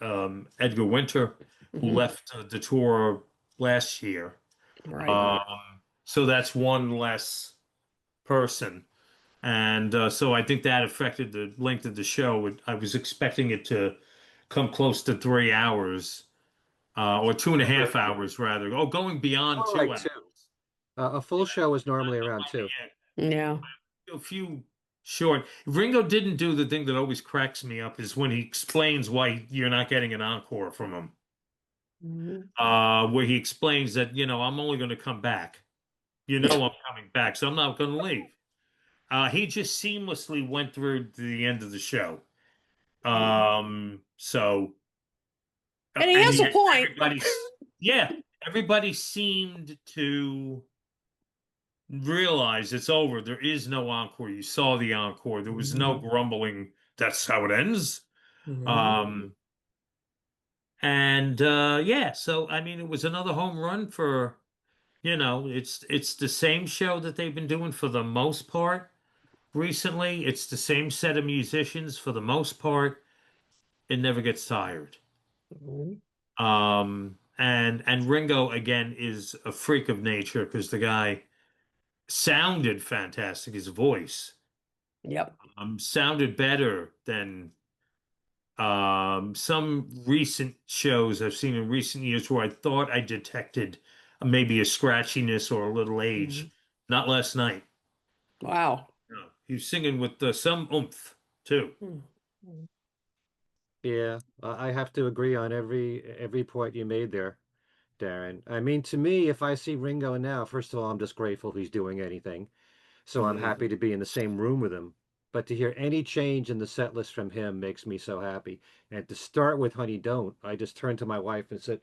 Edgar Winter, who
Mhm.
left the tour last year.
Right.
So that's one less person. And so I think that affected the length of the show. I was expecting it to come close to 3 hours, or two and a half
Right.
hours rather. Oh, going beyond
More
two
like
hours.
two. A full show is normally around two.
Yeah.
A few short. Ringo didn't do the thing that always cracks me up is when he explains why you're not getting an encore from him.
Mhm.
Where he explains that, I'm only going to come back. You know I'm coming back, so I'm not going to leave. He just seamlessly went through to the end of the show. So,
And he
and
has a
yet
point.
everybody seemed to realize it's over. There is no encore. You saw the encore. There was no grumbling. That's how it ends.
Mhm.
Um, and yeah, so I mean, it was another home run for, it's the same show that they've been doing for the most part recently. It's the same set of musicians for the most part. It never gets tired.
Mhm.
And Ringo again is a freak of nature because the guy sounded fantastic. His voice
Yep.
sounded better than some recent shows I've seen in recent years where I thought I detected maybe a scratchiness or a little age.
Mhm.
Not last night.
Wow.
No, he was singing with some oomph too.
Mhm.
Yeah, I have to agree on every point you made there, Darren. I mean, to me, if I see Ringo now, first of all, I'm just grateful he's doing anything. So I'm happy
Mhm.
to be in the same room with him. But to hear any change in the set list from him makes me so happy. And to start with Honey Don't, I just turned to my wife and said,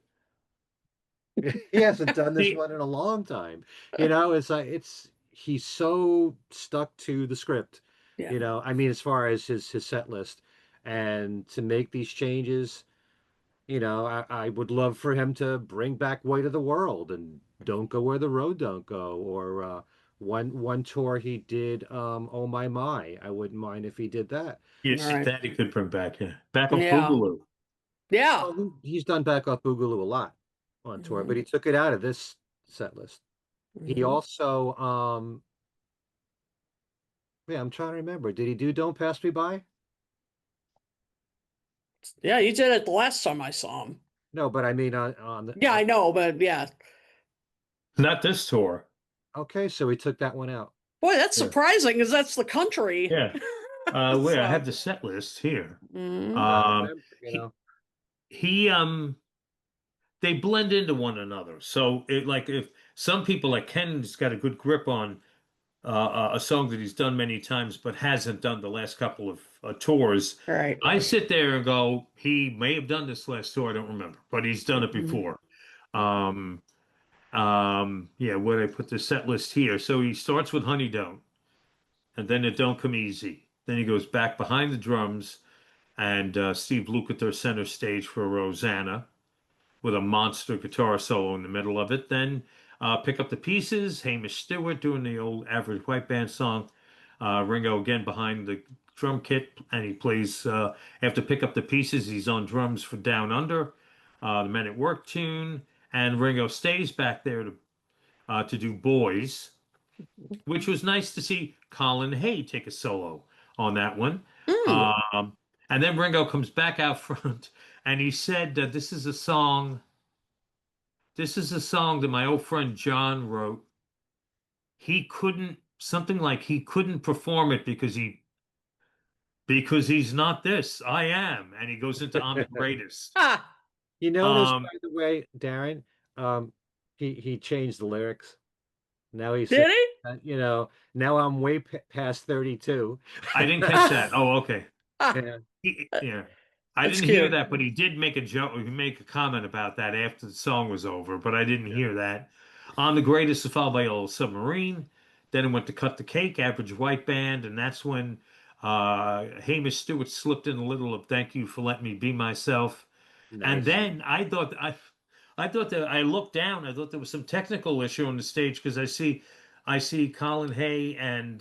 he hasn't done this
He,
one in a long time. It's like he's so stuck to the script.
Yeah.
I mean, as far as his set list, and to make these changes, I would love for him to bring back Weight of the World and Don't Go Where the Road Don't Go, or one tour he did, Oh My. I wouldn't mind if he did that.
All
yes,
right.
that he could bring back. Yeah, back off
Yeah.
Boogaloo.
Yeah.
Well, he's done Back Off Boogaloo a lot on tour, but
Mhm.
he took it out of this set list. He
Mhm.
also, yeah, I'm trying to remember. Did he do Don't Pass Me By?
Yeah, he did it the last time I saw him.
No, but I mean on the
Yeah, I know, but yeah.
Not this tour.
okay, so he took that one out.
Boy, that's
Yeah.
surprising because that's the country.
Yeah. Wait, I have
So,
the set list here.
mhm.
I
Um,
remember,
he he they blend into one another. So it like if some people like Ken's got a good grip on a song that he's done many times but hasn't done the last couple of tours.
Right.
I sit there and go, he may have done this last tour, I don't remember, but he's done it
Mhm.
before. Um, yeah, where I put the set list here. So he starts with Honey Don't, and then It Don't Come Easy. Then he goes back behind the drums, and Steve Lukather center stage for Rosanna with a monster guitar solo in the middle of it. Then Pick Up the Pieces, Hamish Stewart doing the old Average White Band song. Ringo again behind the drum kit, and he plays after Pick Up the Pieces. He's on drums for Down Under, the Men at Work tune, and Ringo stays back there to do Boys, which was nice to see Colin Hay take a solo on that one.
Mm.
Um, and then Ringo comes back out front, and he said that this is a song. This is a song that my old friend John wrote. He couldn't, something like he couldn't perform it because he's not this. I am. And he goes into I'm the greatest.
Ah,
You notice,
Um,
by the way, Darren, um, he changed the lyrics. Now he said,
did he?
now I'm way past 32.
I didn't catch that. Oh, okay.
Ah,
Yeah,
Yeah. I
that's
didn't hear
cute.
that, but he did make a joke, he make a comment about that after the song was over, but I didn't hear that. On the Greatest is followed by Old Submarine. Then it went to Cut the Cake, Average White Band, and that's when Hamish Stewart slipped in a little of Thank You for Letting Me Be Myself. And
nice.
then I thought that I looked down, I thought there was some technical issue on the stage because I see Colin Hay and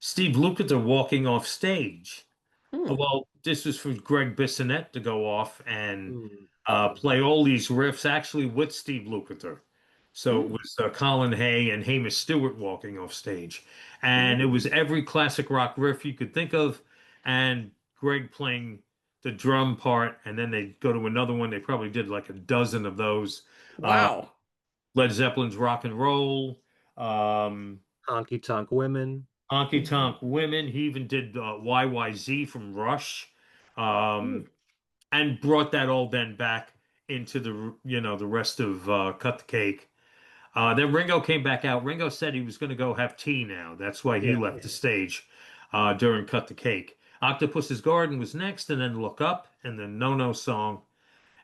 Steve Lukather walking off stage.
Hmm.
Well, this was for Greg Bissonette to go off and
Mm.
play all these riffs actually with Steve Lukather. So it
Hmm.
was Colin Hay and Hamish Stewart walking off stage. And it
Hmm.
was every classic rock riff you could think of, and Greg playing the drum part. And then they go to another one. They probably did like a dozen of those. Uh,
Wow.
Led Zeppelin's Rock and Roll. Um,
Honky Tonk Women.
Honky
Mhm.
Tonk Women. He even did YYZ from Rush,
Hmm.
um, and brought that all then back into the rest of Cut the Cake. Then Ringo came back out. Ringo said he was going to go have tea now. That's why he
Yeah.
left the stage during Cut the Cake. Octopus's Garden was next, and then Look Up, and then No No Song,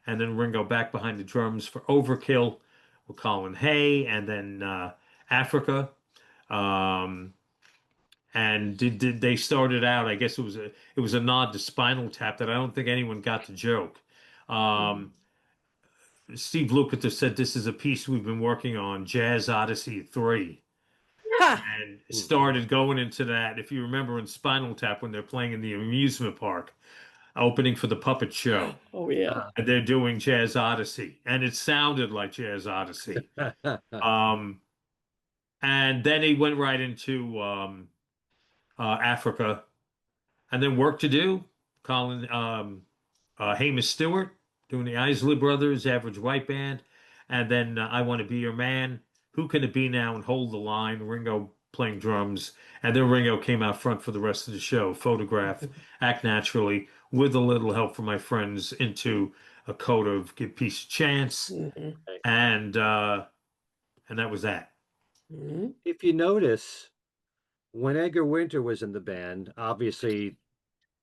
and then Ringo back behind the drums for Overkill with Colin Hay, and then Africa. Um, and did they started out? I guess it was a nod to Spinal Tap that I don't think anyone got the joke.
Mhm.
Um, Steve Lukather said this is a piece we've been working on, Jazz Odyssey 3,
Ha!
and
Mm.
started going into that. If you remember in Spinal Tap when they're playing in the amusement park, opening for the puppet show,
Oh yeah.
Uh,
and they're doing Jazz Odyssey, and it sounded like Jazz Odyssey. Um, and then he went right into Africa. And then Work to Do, Colin Hamish Stewart doing the Isley Brothers, Average White Band, and then I Want to Be Your Man, Who Can It Be Now, and Hold the Line, Ringo playing drums, and then Ringo came out front for the rest of the show, Photograph, Act Naturally, with a little help from my friends into a coat of Give Peace a Chance,
Mhm.
and that was that.
Mhm.
if you notice, when Edgar Winter was in the band, obviously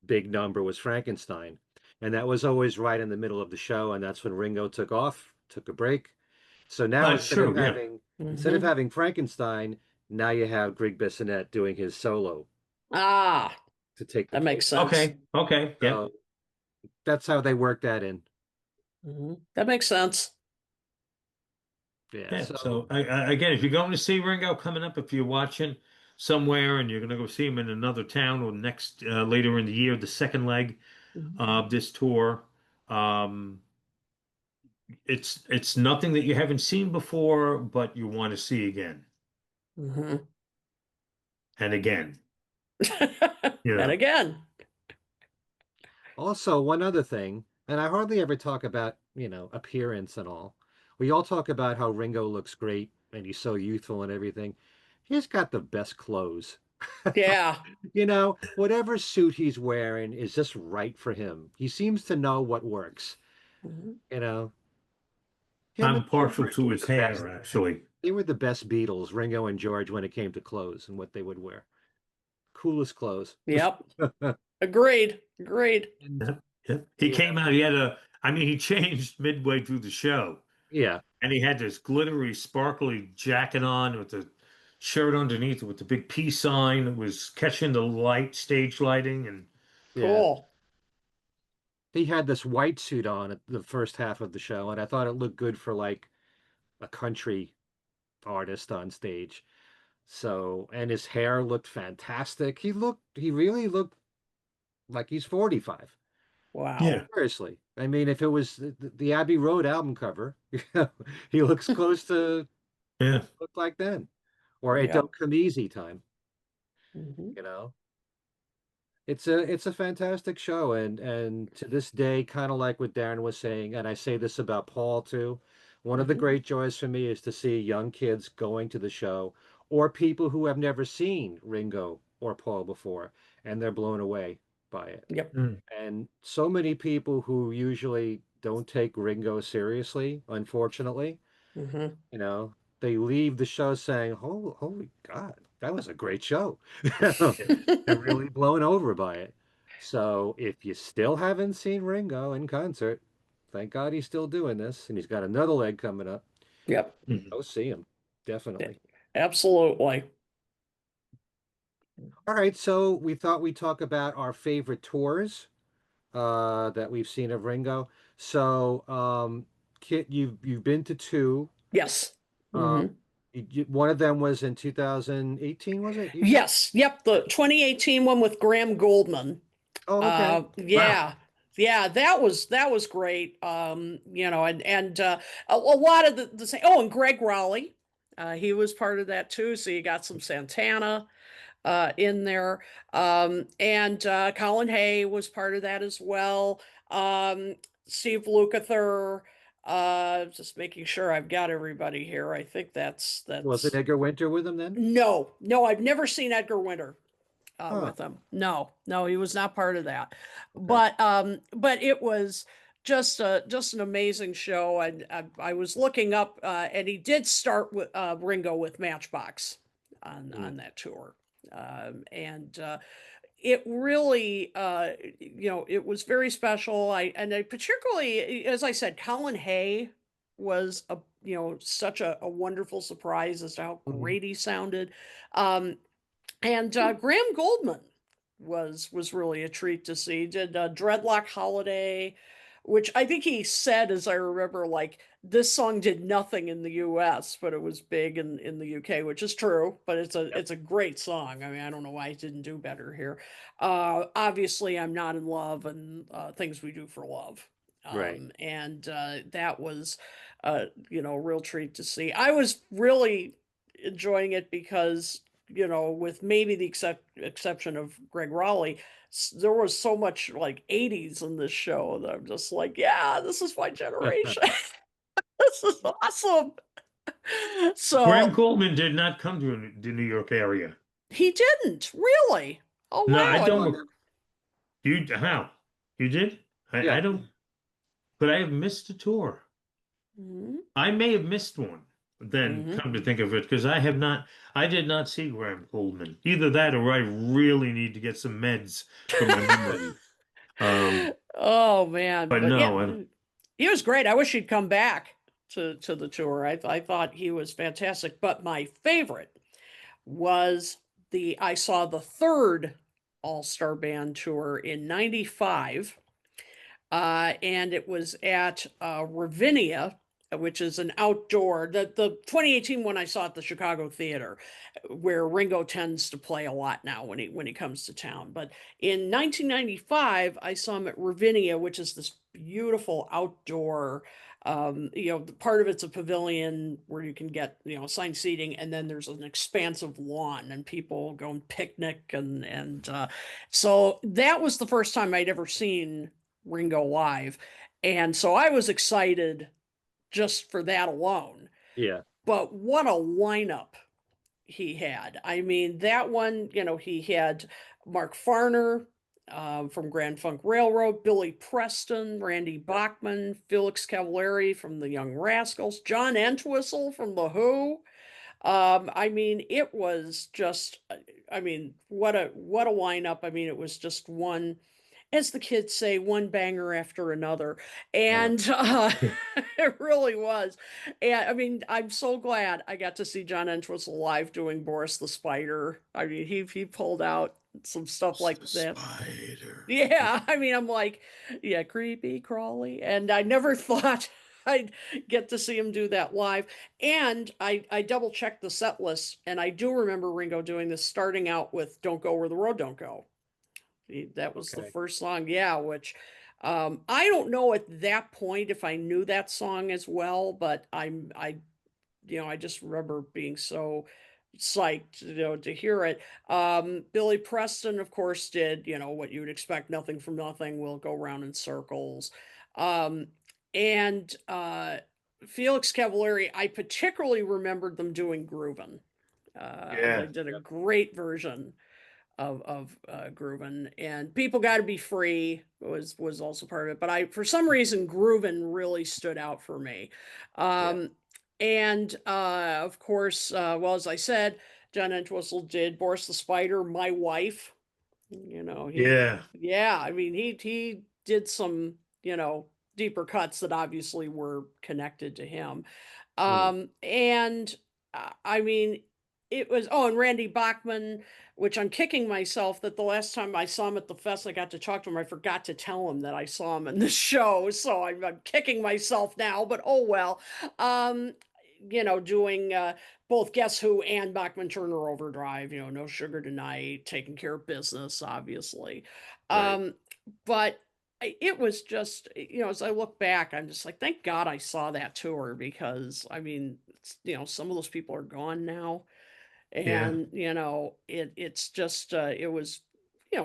big number was Frankenstein. And that was always right in the middle of the show, and that's when Ringo took off, took a break. So now
That's true, yeah.
instead of
Mhm.
having Frankenstein, now you have Greg Bissonette doing his solo
Ah,
to take the
that makes
cake.
sense.
Okay, yep.
So that's how they worked that in.
That makes sense.
Yeah.
Yeah.
So
So again, if you're going to see Ringo coming up, if you're watching somewhere and you're going to go see him in another town or next later in the year, the second leg
Mhm.
of this tour, um, it's nothing that you haven't seen before, but you want to see again and again. You
And
know.
again.
Also, one other thing, and I hardly ever talk about, appearance and all. We all talk about how Ringo looks great and he's so youthful and everything. He's got the best clothes.
Yeah.
Whatever suit he's wearing is just right for him. He seems to know what works.
Mhm.
You know, him and
I'm partial
George
to
were
his
the best.
hair, actually.
They were the best Beatles, Ringo and George, when it came to clothes and what they would wear. Coolest clothes.
Yep. Agreed. Agreed.
And
Yep. Yep. He
you
came
know,
out, I mean, he changed midway through the show,
yeah,
and he had this glittery, sparkly jacket on with the shirt underneath with the big peace sign that was catching the light, stage lighting, and
yeah.
Cool.
He had this white suit on at the first half of the show, and I thought it looked good for like a country artist on stage. So, and his hair looked fantastic. He really looked like he's 45.
Wow.
yeah,
Seriously. I mean, if it was the Abbey Road album cover, he looks close to
yeah.
what he looked like then. Or It Don't
Yep.
Come Easy time,
Hmm.
you know? It's a fantastic show, and to this day, kind of like what Darren was saying, and I say this about Paul too. One of the
Hmm.
great joys for me is to see young kids going to the show, or people who have never seen Ringo or Paul before, and they're blown away by it.
Yep.
Mm.
And so many people who usually don't take Ringo seriously, unfortunately,
Hmm.
they leave the show saying, holy God, that was a great show. They're really blown over by it. So if you still haven't seen Ringo in concert, thank God he's still doing this and he's got another leg coming up.
Yep.
Mhm.
Go see him.
Yeah,
Definitely.
absolutely.
All right, so we thought we'd talk about our favorite tours that we've seen of Ringo. So, Kit, you've been to two.
Yes.
Uh,
Hmm.
one of them was in 2018, was it? You said?
Yes. Yep. The 2018 one with Graham Goldman.
Oh, okay. Wow.
Yeah. Yeah, that was great. And a lot of the same. Oh, and Greg Raleigh, he was part of that too. So you got some Santana in there. And Colin Hay was part of that as well. Steve Lukather. Just making sure I've got everybody here. I think
Was it
that's
Edgar Winter with him then?
no, I've never seen Edgar Winter
Huh.
with him. No, no, he was not part of that.
Okay.
But it was just an amazing show. And I was looking up, and he did start with Ringo with Matchbox
Mm.
on that tour, and it really, it was very special. I particularly, as I said, Colin Hay was such a wonderful surprise as to how
Mhm.
great he sounded. Um, and Graham Goldman was really a treat to see. Did Dreadlock Holiday, which I think he said, as I remember, like this song did nothing in the U.S., but it was big in the U.K., which is true. But it's a
Yep.
it's a great song. I mean, I don't know why it didn't do better here. Obviously, I'm Not in Love and Things We Do for Love.
Right.
And that was, a real treat to see. I was really enjoying it because with maybe the exception of Greg Raleigh, there was so much like 80s in this show that I'm just like, yeah, this is my generation. This is awesome.
Graham
So
Coleman did not come to the New York area.
he didn't really. Oh
No, I
wow.
Oh,
don't.
no.
You how? You did? I
Yeah.
don't. But I have missed a tour.
Mhm.
I may have missed one. Then
Mhm.
come to think of it, because I have not. I did not see Graham Coleman. Either that, or I really need to get some meds for my memory.
Oh man,
But
but yeah,
no, I don't.
he was great. I wish he'd come back to the tour. I thought he was fantastic. But my favorite was I saw the third All-Star Band tour in '95, and it was at Ravinia, which is an outdoor. The 2018 one I saw at the Chicago Theater, where Ringo tends to play a lot now when he comes to town. But in 1995, I saw him at Ravinia, which is this beautiful outdoor. Part of it's a pavilion where you can get, assigned seating, and then there's an expansive lawn, and people go and picnic, and so that was the first time I'd ever seen Ringo live, and so I was excited just for that alone.
Yeah.
But what a lineup he had. I mean, that one, he had Mark Farner from Grand Funk Railroad, Billy Preston, Randy Bachman, Felix Cavallari from the Young Rascals, John Entwistle from The Who. I mean, it was just, I mean, what a lineup. I mean, it was just one, as the kids say, one banger after another.
Uh,
And it really was. And I mean, I'm so glad I got to see John Entwistle live doing Boris the Spider. I mean, he pulled out some stuff like
The
that.
spider.
Yeah, I mean, I'm like, yeah, creepy, crawly. And I never thought I'd get to see him do that live. And I double checked the set list, and I do remember Ringo doing this, starting out with Don't Go Where the Road Don't Go. That was the
okay.
first song, yeah, which I don't know at that point if I knew that song as well, but I just remember being so psyched, to hear it. Billy Preston, of course, did, what you would expect, Nothing from Nothing, Will Go Round in Circles. Um, and Felix Cavallari, I particularly remembered them doing Groovin'. They
Yeah.
did a
Yep.
great version of Groovin', and People Got to Be Free was also part of it. But for some reason, Groovin' really stood out for me.
Yeah.
And of course, well, as I said, John Entwistle did Boris the Spider, My Wife.
Yeah.
Yeah, I mean, he did some, deeper cuts that obviously were connected to him.
Hmm.
And I mean, it was, oh, and Randy Bachman, which I'm kicking myself that the last time I saw him at the fest, I got to talk to him. I forgot to tell him that I saw him in the show. So I'm kicking myself now, but oh well. Um, doing both Guess Who and Bachman Turner Overdrive, No Sugar Tonight, Taking Care of Business, obviously.
Right.
Um, but it was just, as I look back, I'm just like, thank God I saw that tour, because I mean, some of those people are gone now,
Yeah.
and it's just it was,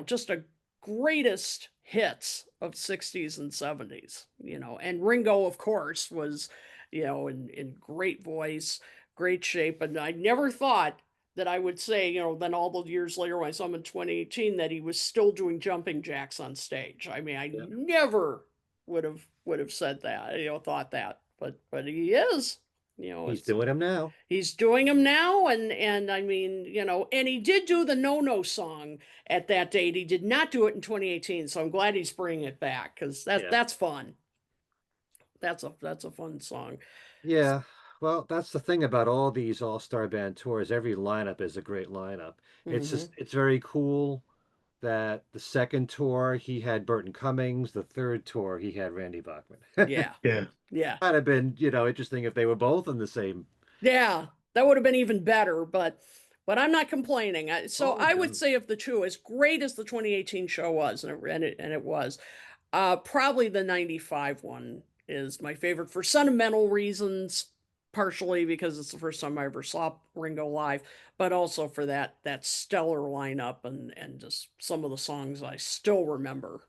just a greatest hits of 60s and 70s, and Ringo, of course, was, in great voice, great shape, and I never thought that I would say, then all the years later when I saw him in 2018, that he was still doing jumping jacks on stage. I mean, I
Yeah.
never would have said that, thought that, but he is,
He's
it's,
doing them now.
he's doing them now, and I mean, and he did do the No No song at that date. He did not do it in 2018, so I'm glad he's bringing it back, because
Yeah.
that's fun. That's a fun song.
Yeah. Well, that's the thing about all these all-star band tours. Every lineup is a great lineup. It's
Hmm.
just it's very cool that the second tour he had Burton Cummings, the third tour he had Randy Bachman.
Yeah,
Yeah.
yeah,
Might have been, interesting if they were both in the same.
yeah. That would have been even better, but I'm not complaining. So
Oh
I would
no.
say, of the two, as great as the 2018 show was, and it was, probably the 95 one is my favorite for sentimental reasons, partially because it's the first time I ever saw Ringo live, but also for that stellar lineup, and just some of the songs I still remember,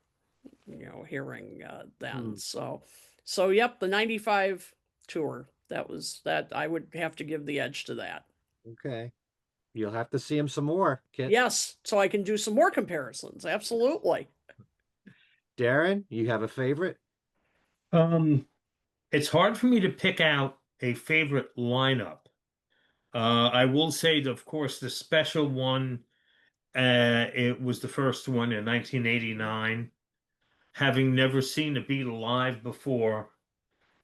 hearing then.
Hmm.
So yep, the 95 tour. That I would have to give the edge to that.
Okay. You'll have to see him some more, Kit.
Yes, so I can do some more comparisons. Absolutely.
Darren, you have a favorite?
Um, it's hard for me to pick out a favorite lineup. I will say that, of course, the special one, it was the first one in 1989. Having never seen a Beatle live before,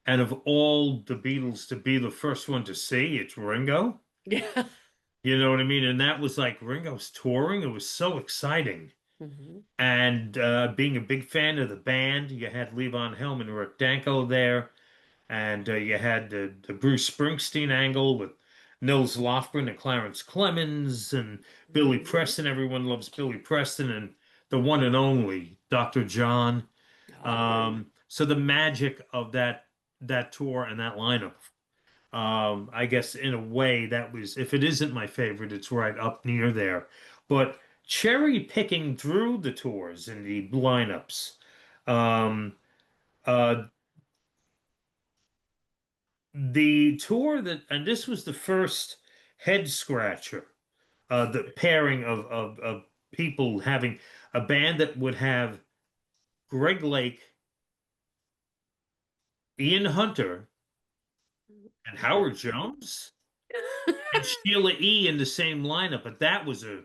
and of all the Beatles to be the first one to see, it's Ringo.
Yeah.
You know what I mean? And that was like Ringo's touring. It was so exciting.
Hmm.
And being a big fan of the band, you had Levon Helm and Rick Danko there. and you had the Bruce Springsteen angle with Nils Lofgren and Clarence Clemens and Billy
Hmm.
Preston. Everyone loves Billy Preston and the one and only Dr. John.
Oh,
So the magic of that tour and that lineup, I guess in a way that was, if it isn't my favorite, it's right up near there. But cherry picking through the tours and the lineups, um, uh, the tour that, and this was the first head scratcher, the pairing of people having a band that would have Greg Lake, Ian Hunter, and Howard Jones and Sheila E. in the same lineup. But that was a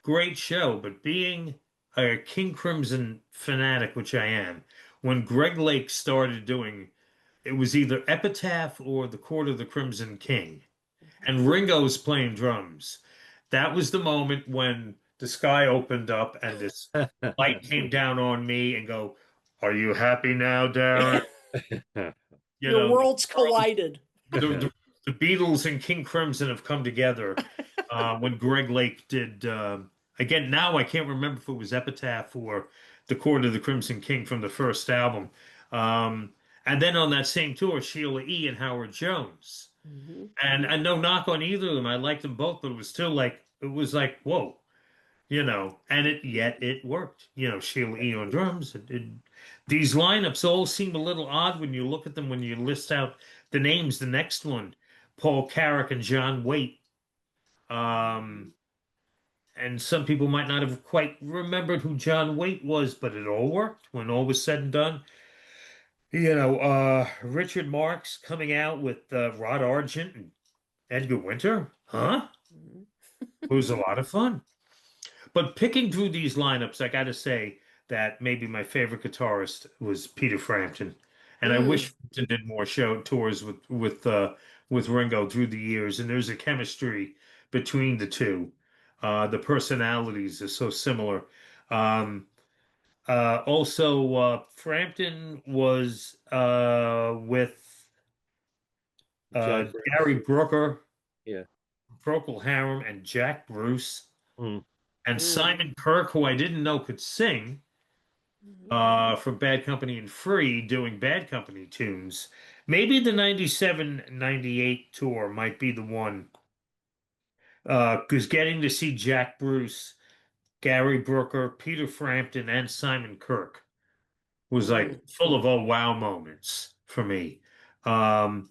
great show. But being a King Crimson fanatic, which I am, when Greg Lake started doing, it was either Epitaph or The Court of the Crimson King, and Ringo's playing drums. That was the moment when the sky opened up and this light came down on me and go, "Are you happy now, Darren?" You
your
know,
worlds collided.
the, the, the Beatles and King Crimson have come together when Greg Lake did. Again, now I can't remember if it was Epitaph or The Court of the Crimson King from the first album. Um, and then on that same tour, Sheila E. and Howard Jones.
Hmm.
And no knock on either of them. I liked them both, but it was still like, it was like, whoa, and yet it worked. Sheila E. on drums. These lineups all seem a little odd when you look at them, when you list out the names. The next one, Paul Carrack and John Waite. Um, and some people might not have quite remembered who John Waite was, but it all worked when all was said and done. Richard Marx coming out with Rod Argent and Edgar Winter, huh? It was a lot of fun. But picking through these lineups, I got to say that maybe my favorite guitarist was Peter Frampton, and I wish
Mm.
Frampton did more show tours with Ringo through the years. And there's a chemistry between the two. The personalities are so similar. Um, Also, Frampton was with
Jack Bruce.
Gary Brooker,
Yeah.
Procol Harum, and Jack Bruce.
Mm.
And
Mm.
Simon Kirke, who I didn't know could sing, for Bad Company and Free, doing Bad Company tunes. Maybe the 97, 98 tour might be the one. Because getting to see Jack Bruce, Gary Brooker, Peter Frampton, and Simon Kirke was like
Mm.
full of oh wow moments for me. Um,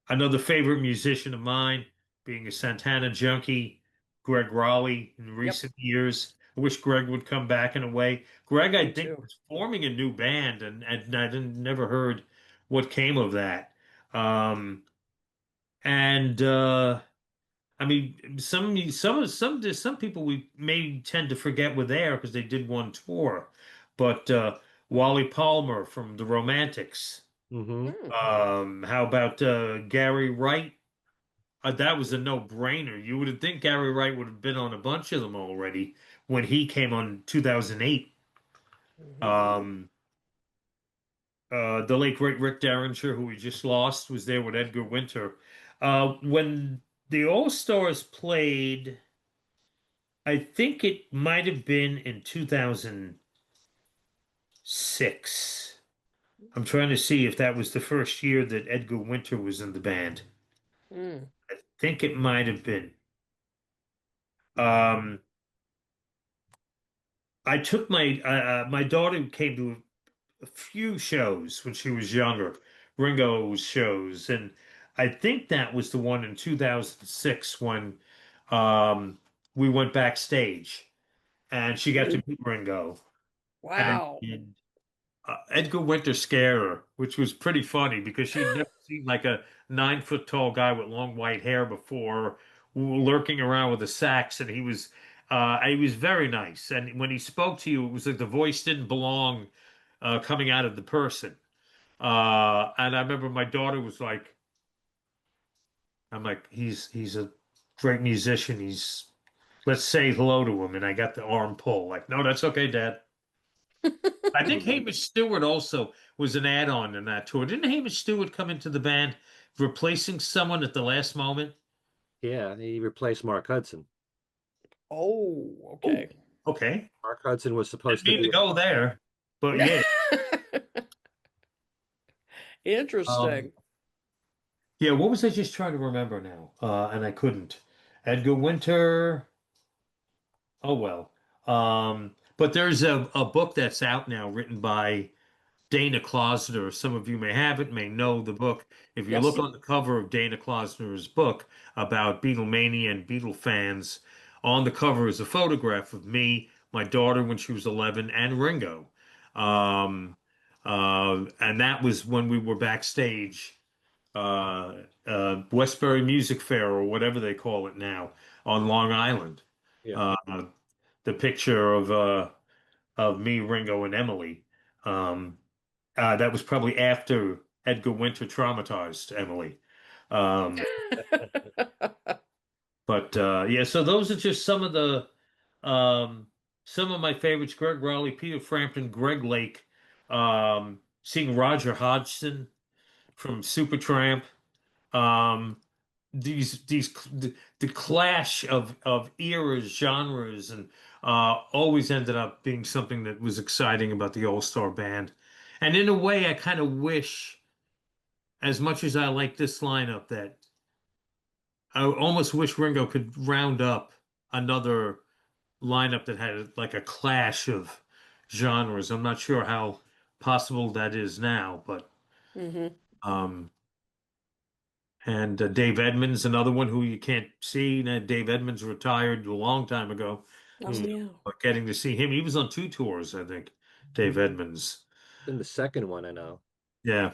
Another favorite musician of mine, being a Santana junkie, Greg Raleigh in
Yep,
recent years. I wish Greg would come back in a way. Greg, I
me
think,
too.
was forming a new band, and I didn't never heard what came of that. Um, and I mean, some people we may tend to forget were there because they did one tour, but Wally Palmer from the Romantics.
Hmm.
Mm.
How about Gary Wright? That was a no-brainer. You would think Gary Wright would have been on a bunch of them already when he came on 2008.
Mhm.
Um, the late great Rick Derringer, who we just lost, was there with Edgar Winter. When the All-Stars played, I think it might have been in 2006. I'm trying to see if that was the first year that Edgar Winter was in the band.
Mm.
I think it might have been. Um, I took my daughter came to a few shows when she was younger, Ringo's shows, and I think that was the one in 2006 when um, we went backstage and she got to meet Ringo. And
Wow.
Edgar Winter scared her, which was pretty funny because she'd never seen like a 9 foot tall guy with long white hair before, lurking around with a sax, and he was very nice. And when he spoke to you, it was like the voice didn't belong coming out of the person. And I remember my daughter was like, "I'm like, he's a great musician. Let's say hello to him." And I got the arm pull, like, "No, that's okay, Dad." I think
remember.
Hamish Stewart also was an add-on in that tour. Didn't Hamish Stewart come into the band replacing someone at the last moment?
Yeah, he replaced Mark Hudson.
Oh,
Oh,
okay.
okay.
Mark Hudson was
Didn't
supposed to
mean to
be
go there, but yeah. Um,
Interesting.
yeah, what was I just trying to remember now? And I couldn't. Edgar Winter. Oh well. But there's a book that's out now written by Dana Closeter. Some of you may have it, may know the book. If you look
Yes.
on the cover of Dana Closeter's book about Beatlemania and Beatle fans, on the cover is a photograph of me, my daughter when she was 11, and Ringo. Um, and that was when we were backstage, Westbury Music Fair or whatever they call it now on Long Island.
yeah.
Uh, the picture of me, Ringo, and Emily. Um, that was probably after Edgar Winter traumatized Emily. Um, but yeah, so those are just some of my favorites: Greg Raleigh, Peter Frampton, Greg Lake, seeing Roger Hodgson from Supertramp. Um, the clash of eras, genres, and always ended up being something that was exciting about the All-Star Band. And in a way, I kind of wish, as much as I like this lineup, that I almost wish Ringo could round up another lineup that had like a clash of genres. I'm not sure how possible that is now, but
Hmm.
um, and Dave Edmunds, another one who you can't see. Now, Dave Edmunds retired a long time ago.
Oh,
Mm.
yeah.
But getting to see him, he was on two tours, I think. Dave Edmunds.
In the second one, I know.
Yeah.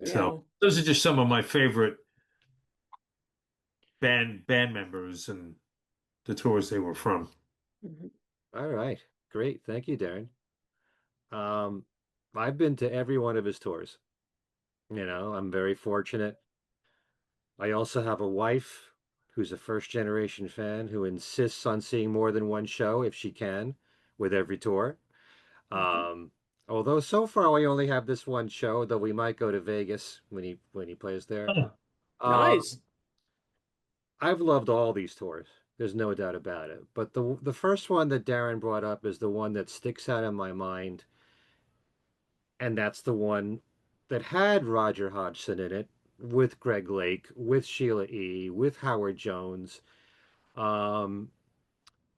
So
Yeah.
those are just some of my favorite band members and the tours they were from.
Mhm.
All right. Great. Thank you, Darren. Um, I've been to every one of his tours. I'm very fortunate. I also have a wife who's a first generation fan who insists on seeing more than one show if she can with every tour.
Mhm.
Um, although so far we only have this one show, though we might go to Vegas when he plays there.
Oh,
Nice.
Um, I've loved all these tours. There's no doubt about it. But the first one that Darren brought up is the one that sticks out in my mind, and that's the one that had Roger Hodgson in it, with Greg Lake, with Sheila E., with Howard Jones. Um,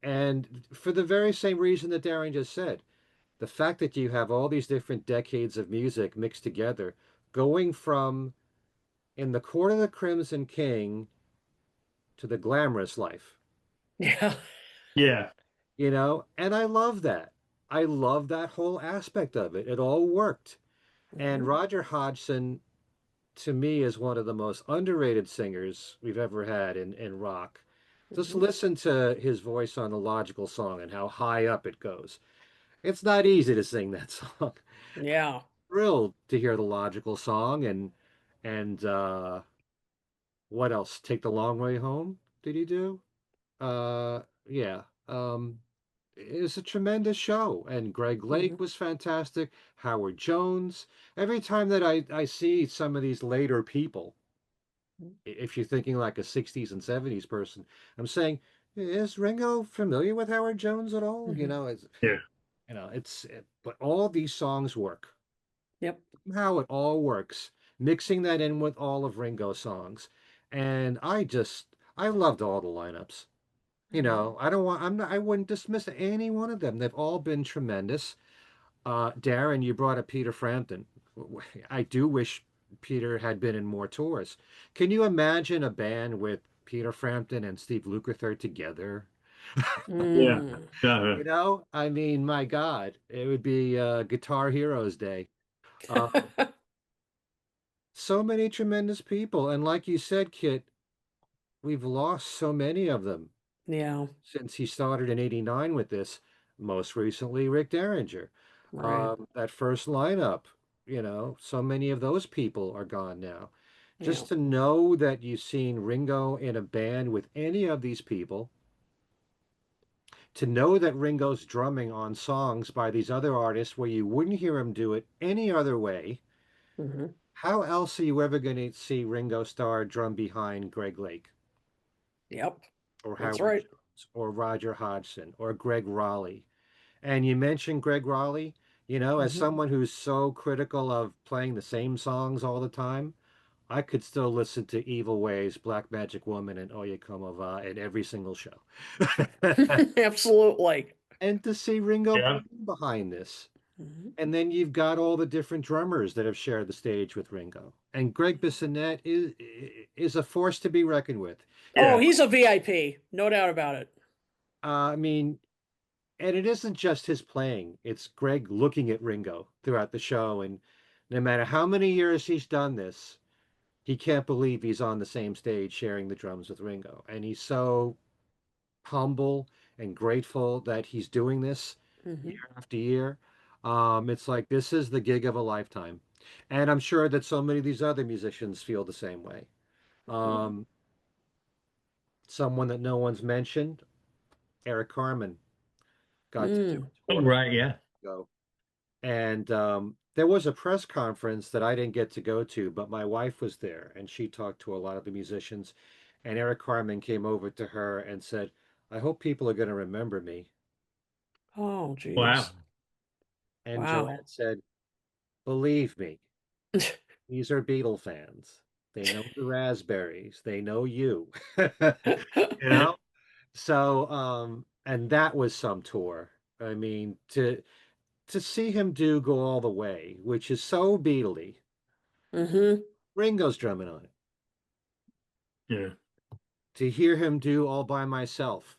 and for the very same reason that Darren just said, the fact that you have all these different decades of music mixed together, going from In the Court of the Crimson King to The Glamorous Life,
Yeah.
yeah.
and I love that. I love that whole aspect of it. It all worked. And
Mhm.
Roger Hodgson, to me, is one of the most underrated singers we've ever had in rock. Just
Mhm.
listen to his voice on the Logical song and how high up it goes. It's not easy to sing that song.
Yeah.
Thrilled to hear the Logical song and what else? Take the Long Way Home, did he do? Yeah. It was a tremendous show. And Greg
Mhm.
Lake was fantastic. Howard Jones. Every time that I see some of these later people, if you're thinking like a 60s and 70s person, I'm saying, is Ringo familiar with Howard Jones at all?
Mhm.
You know, but all these songs work.
Yep.
Somehow it all works. Mixing that in with all of Ringo's songs. And I loved all the lineups.
Mhm.
I don't want, I'm not, I wouldn't dismiss any one of them. They've all been tremendous. Darren, you brought up Peter Frampton. I do wish Peter had been in more tours. Can you imagine a band with Peter Frampton and Steve Lukather together?
Yeah.
Mm.
Yeah.
I mean, my God, it would be Guitar Heroes Day. Uh, so many tremendous people. And like you said, Kit, we've lost so many of them
Yeah.
since he started in '89 with this. Most recently, Rick Derringer.
Right.
That first lineup, so many of those people are gone now.
Yeah.
Just to know that you've seen Ringo in a band with any of these people, to know that Ringo's drumming on songs by these other artists where you wouldn't hear him do it any other way.
Hmm.
How else are you ever going to see Ringo Starr drum behind Greg Lake
Yep,
or
that's
Howard
right.
Jones or Roger Hodgson or Greg Raleigh? And you mentioned Greg Raleigh, you know, as
Hmm.
someone who's so critical of playing the same songs all the time, I could still listen to Evil Ways, Black Magic Woman, and Oye Como Va in every single show.
Absolutely.
And to see Ringo
Yeah.
playing behind this.
Hmm.
And then you've got all the different drummers that have shared the stage with Ringo. And Greg Bissonette is a force to be reckoned with.
Oh,
Yeah.
he's a VIP, no doubt about it.
I mean, and it isn't just his playing, it's Greg looking at Ringo throughout the show. And no matter how many years he's done this, he can't believe he's on the same stage sharing the drums with Ringo. And he's so humble and grateful that he's doing this
Hmm.
year after year. It's like this is the gig of a lifetime. And I'm sure that so many of these other musicians feel the same way. Um, Someone that no one's mentioned, Eric Carmen, got to do
Mm.
a
Oh,
tour
right. Yeah.
ago. And there was a press conference that I didn't get to go to, but my wife was there and she talked to a lot of the musicians. And Eric Carmen came over to her and said, I hope people are going to remember me.
Oh,
Wow.
geez.
And
Wow.
Joanne said, believe me, these are Beatle fans. They know the Raspberries. They know you. You
Yeah.
know? So, and that was some tour. I mean, to see him do Go All the Way, which is so Beatley,
Hmm.
Ringo's drumming on it.
Yeah.
To hear him do All by Myself.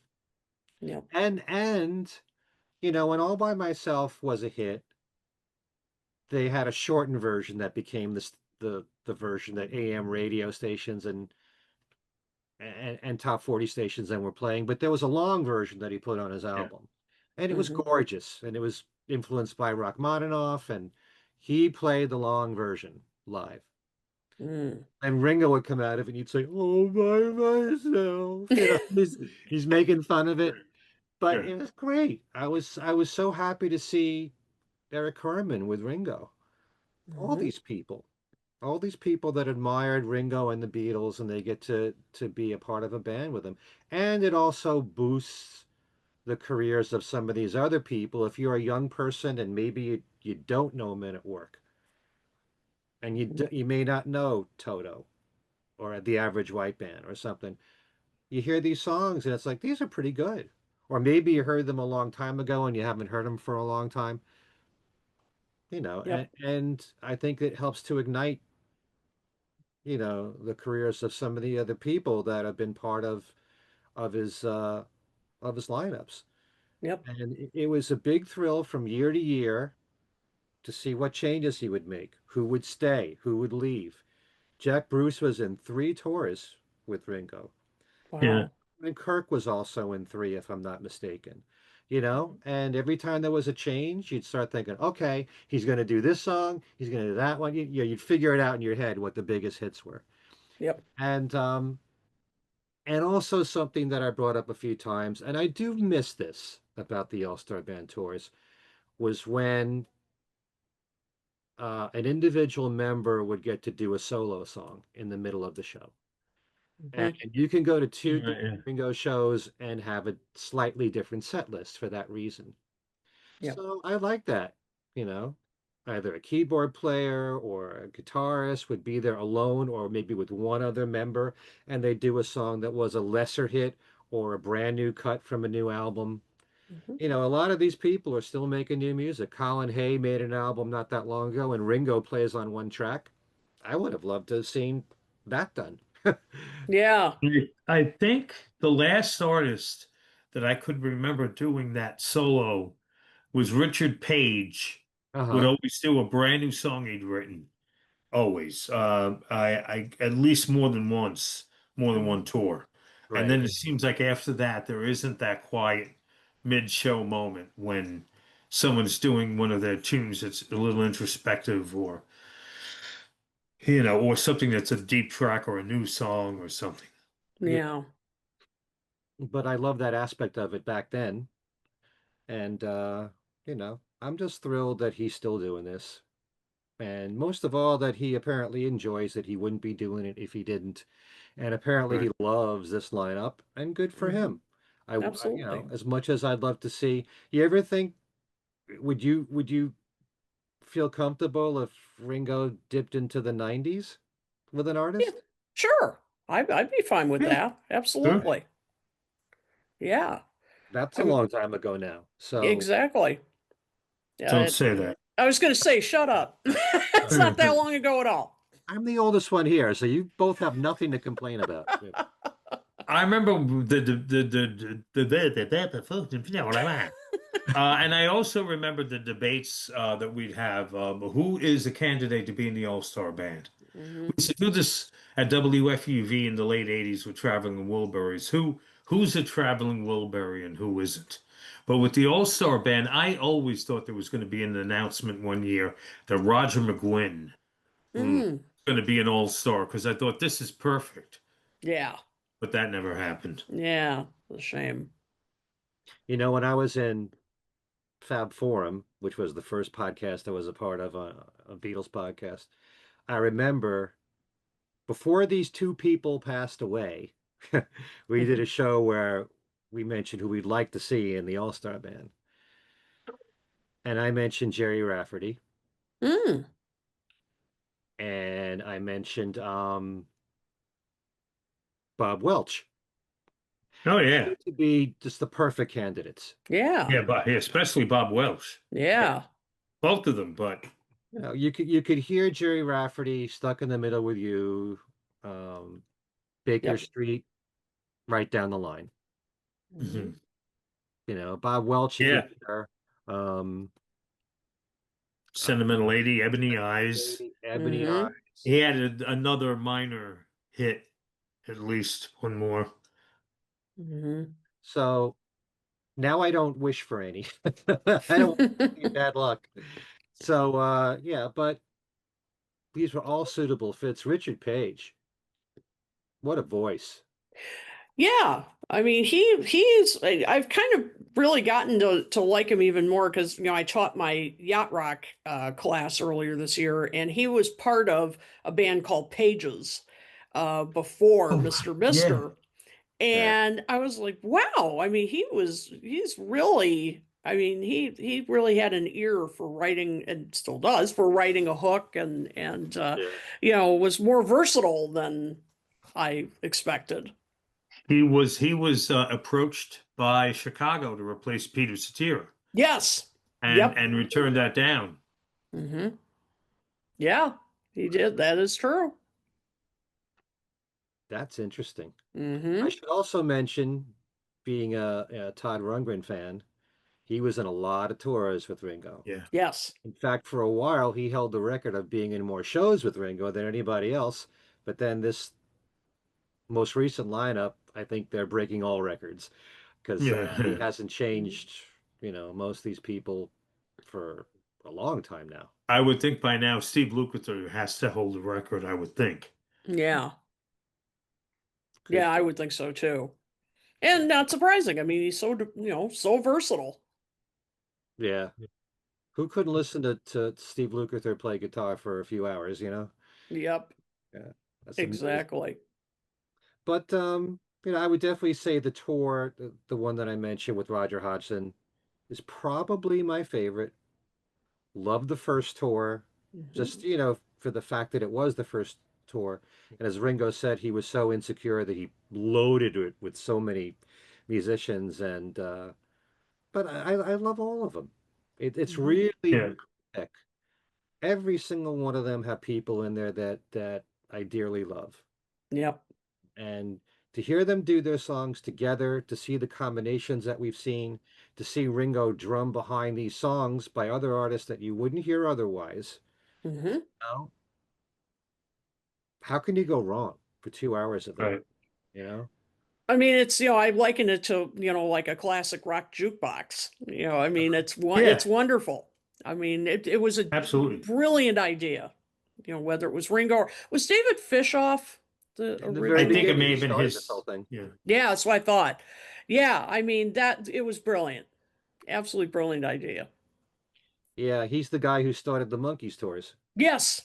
Yep.
And you know, when All by Myself was a hit, they had a shortened version that became the version that AM radio stations and top 40 stations then were playing, but there was a long version that he put on his
Yeah.
album. And it was
Hmm.
gorgeous, and it was influenced by Rachmaninoff, and he played the long version live.
Mm.
And Ringo would come out of it and you'd say, "Oh by myself." You know, he's making fun of it. But
Yeah.
it was great. I was so happy to see Eric Carmen with Ringo. All
Hmm.
these people. All these people that admired Ringo and the Beatles, and they get to be a part of a band with them. And it also boosts the careers of some of these other people. If you're a young person and maybe you don't know Men at Work, and you may not know Toto or the Average White Band or something, you hear these songs and it's like these are pretty good. Or maybe you heard them a long time ago and you haven't heard them for a long time, you know.
Yep.
And I think it helps to ignite, you know, the careers of some of the other people that have been part of his lineups.
Yep.
And it was a big thrill from year to year to see what changes he would make, who would stay, who would leave. Jack Bruce was in 3 tours with Ringo.
Yeah.
Wow.
And Kirk was also in 3, if I'm not mistaken. You know, and every time there was a change, you'd start thinking, okay, he's going to do this song, he's going to do that one. You'd figure it out in your head what the biggest hits were.
Yep.
And also something that I brought up a few times, and I do miss this about the All-Star Band tours, was when an individual member would get to do a solo song in the middle of the show. And
Hmm.
you can go to two
Right.
different
Yeah.
Ringo shows and have a slightly different set list for that reason.
Yep.
So I like that, you know. Either a keyboard player or a guitarist would be there alone or maybe with one other member, and they do a song that was a lesser hit or a brand new cut from a new album.
Hmm.
You know, a lot of these people are still making new music. Colin Hay made an album not that long ago, and Ringo plays on one track. I would have loved to have seen that done.
Yeah.
I think the last artist that I could remember doing that solo was Richard Page. Would
Uh-huh.
always do a brand new song he'd written. Always. I at least more than once, more than one tour. And
Right.
then it seems like after that, there isn't that quiet mid-show moment when someone's doing one of their tunes that's a little introspective or, or something that's a deep track or a new song or something.
Yeah.
Yeah.
But I love that aspect of it back then. And I'm just thrilled that he's still doing this. And most of all, that he apparently enjoys it. He wouldn't be doing it if he didn't. And apparently
Right.
he loves this lineup, and good for
Hmm.
him.
Absolutely.
As much as I'd love to see, you ever think, would you feel comfortable if Ringo dipped into the 90s with an
Yeah,
artist?
sure. I'd be fine with
Yeah,
that.
sure.
Absolutely. Yeah.
That's a
I'm
long time ago now. So,
exactly.
Don't
Uh,
say that.
I was going to say, shut up. It's not that long ago at all.
I'm the oldest one here, so you both have nothing to complain about.
I remember the and I also remember the debates that we'd have. Who is a candidate to be in the All-Star band? We
Hmm.
used to do this at WFUV in the late '80s with Traveling Wilburys. Who's a traveling Wilbury and who isn't? But with the All-Star band, I always thought there was going to be an announcement one year that Roger McGuinn was
Mm.
going to be an All-Star because I thought this is perfect,
Yeah.
but that never happened.
Yeah. It's a shame.
When I was in Fab Forum, which was the first podcast I was a part of, a Beatles podcast, I remember before these two people passed away, we did
Hmm.
a show where we mentioned who we'd like to see in the All-Star band. And I mentioned Jerry Rafferty,
Mm.
and I mentioned Bob Welch.
Oh yeah,
Seemed to be just the perfect candidates.
Yeah.
yeah, but especially Bob Welsh,
Yeah.
both of them. But
You could hear Jerry Rafferty stuck in the middle with you, um, Baker
Yep.
Street, right down the line.
Hmm.
mhm.
Bob Welch, you could
Yeah,
hear um, uh,
Sentimental Lady, Ebony Eyes.
Lady, Ebony
Hmm.
Eyes.
He had another minor hit, at least one more.
Hmm.
So now I don't wish for any. I don't want any bad luck. So yeah, but these were all suitable fits. Richard Page, what a voice.
Yeah, I mean I've kind of really gotten to like him even more because I taught my yacht rock class earlier this year, and he was part of a band called Pages before
Oh,
Mr.
yeah.
Mister,
Yeah.
and I was like, wow. I mean, he's really. I mean, he really had an ear for writing, and still does, for writing a hook, and
Yeah.
was more versatile than I expected.
He was approached by Chicago to replace Peter Cetera
Yes.
and
Yep.
and returned that down.
Hmm. Yeah, he did. That is true.
That's interesting. I
Hmm.
should also mention, being a Todd Rundgren fan, he was in a lot of tours with Ringo.
Yeah.
Yes.
In fact, for a while, he held the record of being in more shows with Ringo than anybody else. But then this most recent lineup, I think they're breaking all records because he
Yeah.
hasn't changed, most of these people for a long time now.
I would think by now Steve Lukather has to hold the record, I would think.
Yeah.
Could
Yeah, I
be.
would think so too. And not surprising. I mean, he's so versatile.
Yeah. Who couldn't listen to Steve Lukather play guitar for a few hours?
Yep.
Yeah, that's amazing.
Exactly.
But I would definitely say the tour, the one that I mentioned with Roger Hodgson, is probably my favorite. Love the first tour, just
Hmm.
for the fact that it was the first tour. And as Ringo said, he was so insecure that he loaded it with so many musicians. And but I love all of them. It's
Hmm.
really
Yeah.
thick. Every single one of them have people in there that I dearly love.
Yep.
And to hear them do their songs together, to see the combinations that we've seen, to see Ringo drum behind these songs by other artists that you wouldn't hear otherwise,
Hmm.
know, how can you go wrong for 2 hours of that?
Right.
You know?
I mean, I liken it to, like a classic rock jukebox. I mean, it's
Yeah,
wonderful. I mean, it was a
absolutely.
brilliant idea. Whether it was Ringo or was David Fishoff the
In the very
I think it
original?
beginning,
may
he
have been
started this whole
his.
thing.
Yeah.
Yeah, that's what I thought. Yeah, I mean that it was brilliant. Absolutely brilliant idea.
Yeah, he's the guy who started the Monkees tours.
Yes.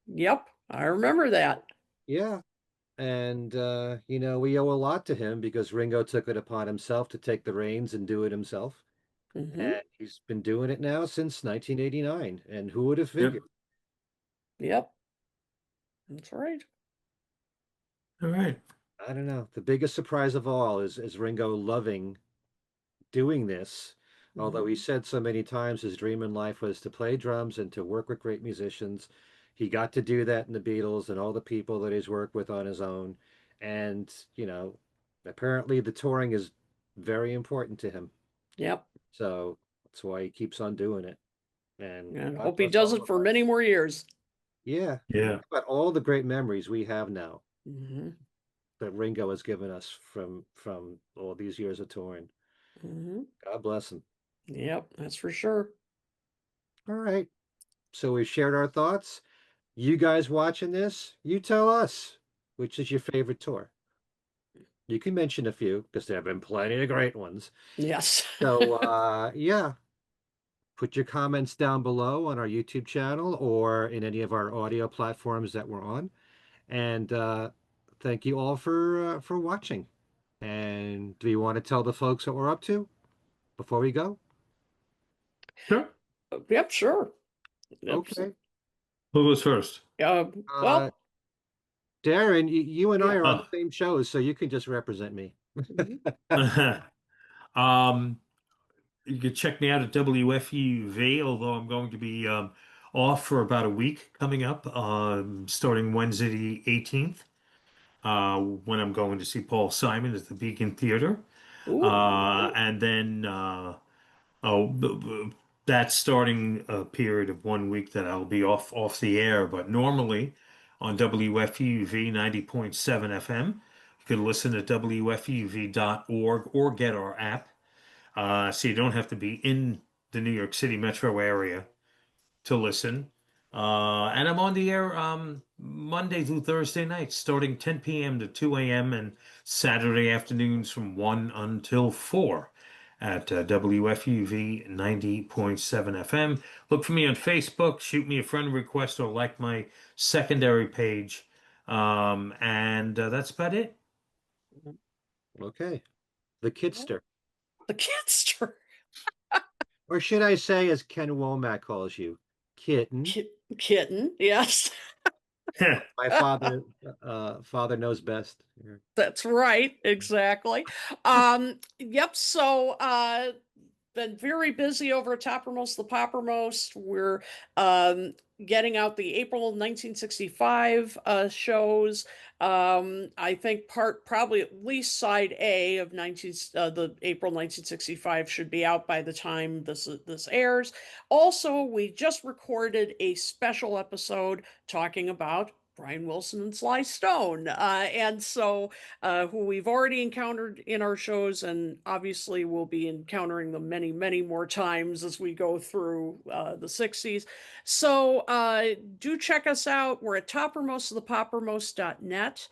Yep. I remember that.
Yeah. And we owe a lot to him because Ringo took it upon himself to take the reins and do it himself.
Hmm.
And he's been doing it now since 1989. And who would have
Yep.
figured?
Yep. That's right.
All right.
I don't know. The biggest surprise of all is Ringo loving doing this. Although he
Hmm.
said so many times his dream in life was to play drums and to work with great musicians. He got to do that in the Beatles and all the people that he's worked with on his own. And, apparently the touring is very important to him.
Yep.
So that's why he keeps on doing it. And
And
God
hope he
bless
does
all
it
of
for many
us.
more years.
Yeah.
Yeah.
Think about all the great memories we have now
Hmm.
that Ringo has given us from all these years of touring.
Hmm.
God bless him.
Yep. That's for sure.
All right. So we've shared our thoughts. You guys watching this, you tell us which is your favorite tour. You can mention a few because there have been plenty of great ones.
Yes.
So yeah, put your comments down below on our YouTube channel or in any of our audio platforms that we're on. And thank you all for watching. And do you want to tell the folks what we're up to before we go?
Sure.
Yep. Sure. Yep.
Okay.
Who goes first?
Uh,
Well,
Darren, you and I
yeah.
are on the
Oh.
same shows, so you can just represent me.
Mhm.
Um, you can check me out at WFUV, although I'm going to be off for about a week coming up, starting Wednesday the 18th, when I'm going to see Paul Simon at the Beacon Theater.
Ooh.
And then oh, that starting a period of 1 week that I'll be off the air, but normally on WFUV 90.7 FM, you can listen at WFUV.org or get our app. So you don't have to be in the New York City metro area to listen. And I'm on the air Monday through Thursday nights, starting 10 p.m. to 2 a.m. and Saturday afternoons from 1 until 4 at WFUV 90.7 FM. Look for me on Facebook, shoot me a friend request, or like my secondary page. And that's about it.
Okay. The Kitster.
The kids.
Or should I say, as Ken Womack calls you, kitten?
Kitten. Yes.
My father knows best. Yeah.
That's right. Exactly. Yep. So, been very busy over at Toppermost the Poppermost. We're um, getting out the April 1965 shows. I think probably at least side A of the April 1965 should be out by the time this airs. Also, we just recorded a special episode talking about Brian Wilson and Sly Stone, and so who we've already encountered in our shows, and obviously we'll be encountering them many, many more times as we go through the 60s. So do check us out. We're at toppermostofthepoppermost.net.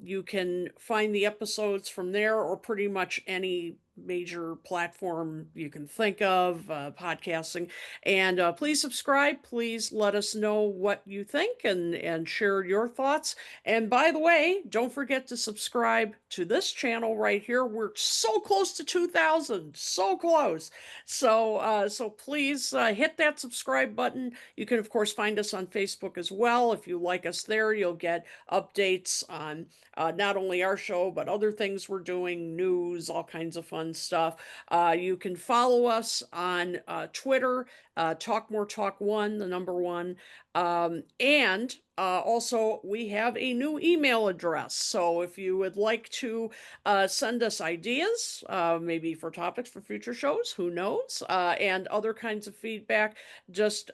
You can find the episodes from there or pretty much any major platform you can think of, podcasting. And please subscribe. Please let us know what you think and share your thoughts. And by the way, don't forget to subscribe to this channel right here. We're so close to 2,000, so close. So please hit that subscribe button. You can of course find us on Facebook as well. If you like us there, you'll get updates on not only our show but other things we're doing, news, all kinds of fun stuff. You can follow us on Twitter, Talk More Talk One, the number one. And also, we have a new email address. So if you would like to send us ideas, maybe for topics for future shows, who knows, and other kinds of feedback, just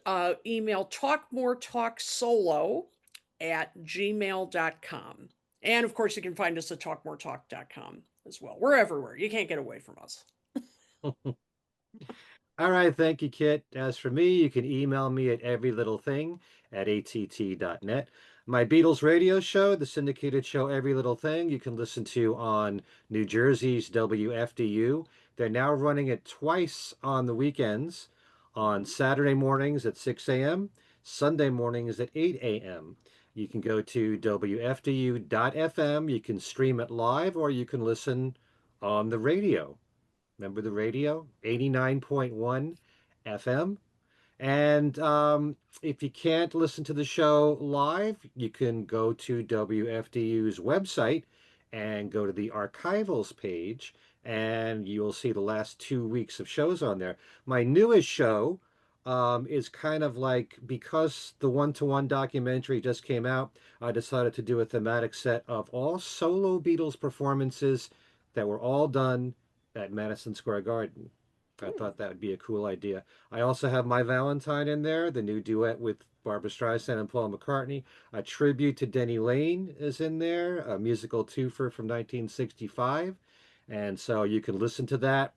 email talkmoretalksolo@gmail.com. And of course, you can find us at talkmoretalk.com as well. We're everywhere. You can't get away from us.
All right, thank you, Kit. As for me, you can email me at everylittlething@att.net. My Beatles radio show, the syndicated show Every Little Thing, you can listen to on New Jersey's WFDU They're now running it twice on the weekends, on Saturday mornings at 6 a.m., Sunday mornings at 8 a.m. You can go to WFDU.FM. You can stream it live, or you can listen on the radio. Remember the radio? 89.1 FM. And if you can't listen to the show live, you can go to WFDU's website and go to the archivals page, and you'll see the last 2 weeks of shows on there. My newest show is kind of like, because the one-to-one documentary just came out, I decided to do a thematic set of all solo Beatles performances that were all done at Madison Square Garden. I thought that would be a cool idea. I also have My Valentine in there, the new duet with Barbra Streisand and Paul McCartney. A tribute to Denny Lane is in there, a musical twofer from 1965. And so you can listen to that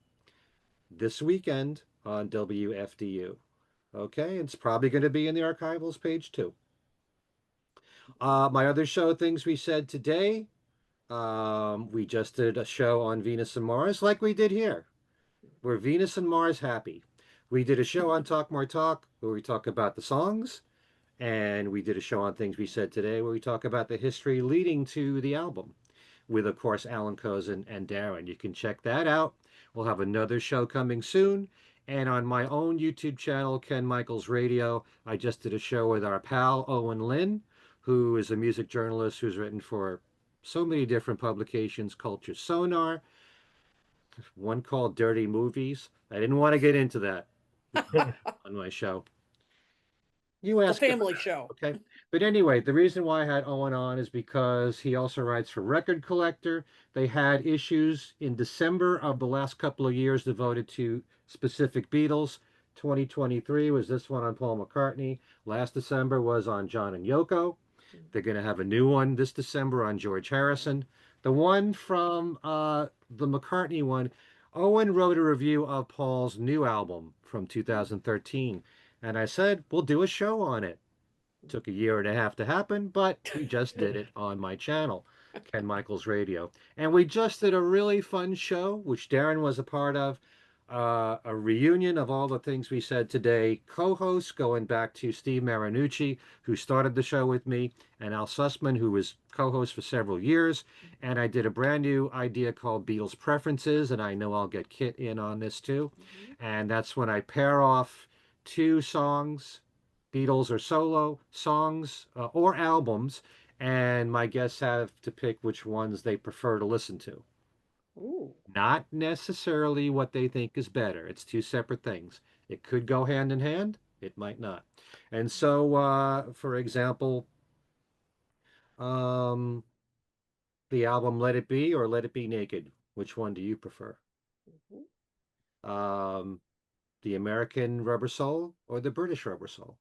this weekend on WFDU. Okay, it's probably going to be in the archivals page too. My other show, Things We Said Today, we just did a show on Venus and Mars like we did here. We're Venus and Mars happy. We did a show on Talk More Talk where we talk about the songs, and we did a show on Things We Said Today where we talk about the history leading to the album with, of course, Alan Kozin and Darren. You can check that out. We'll have another show coming soon. And on my own YouTube channel, Ken Michaels Radio, I just did a show with our pal Owen Lynn, who is a music journalist who's written for so many different publications, Culture Sonar, one called Dirty Movies. I didn't want to get into that on my show. You
The
asked about
family
it,
show.
okay? But anyway, the reason why I had Owen on is because he also writes for Record Collector. They had issues in December of the last couple of years devoted to specific Beatles. 2023 was this one on Paul McCartney. Last December was on John and Yoko. They're going to have a new one this December on George Harrison. The one from the McCartney one, Owen wrote a review of Paul's new album from 2013. And I said, we'll do a show on it. Took a year and a half to happen, but we just did it on my channel, Ken Michaels Radio. And we just did a really fun show, which Darren was a part of, a reunion of all the things we said today. Co-hosts going back to Steve Marinucci, who started the show with me, and Al Sussman, who was co-host for several years. And I did a brand new idea called Beatles Preferences, and I know I'll get Kit in on this too. And that's when I pair off two songs, Beatles or solo songs or albums, and my guests have to pick which ones they prefer to listen to.
Ooh.
Not necessarily what they think is better. It's two separate things. It could go hand in hand, it might not. And so, for example, um, the album Let It Be or Let It Be Naked, which one do you prefer? Um, the American Rubber Soul or the British Rubber Soul?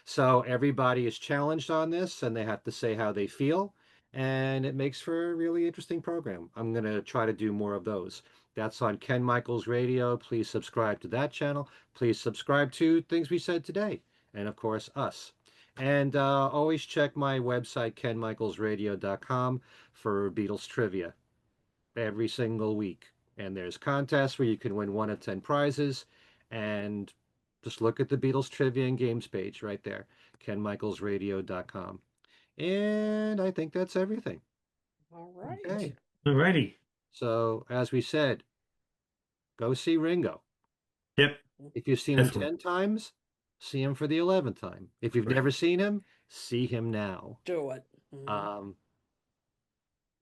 So everybody is challenged on this and they have to say how they feel. And it makes for a really interesting program. I'm going to try to do more of those. That's on Ken Michaels Radio. Please subscribe to that channel. Please subscribe to Things We Said Today. And of course, us. And always check my website, kenmichaelsradio.com, for Beatles trivia every single week. And there's contests where you can win 1 of 10 prizes. And just look at the Beatles trivia and games page right there, kenmichaelsradio.com. And I think that's everything.
All right.
Okay.
Alrighty.
So, as we said, go see Ringo.
Yep.
If you've seen him
Definitely.
10 times, see him for the 11th time. If you've
Right.
never seen him, see him now.
Do it.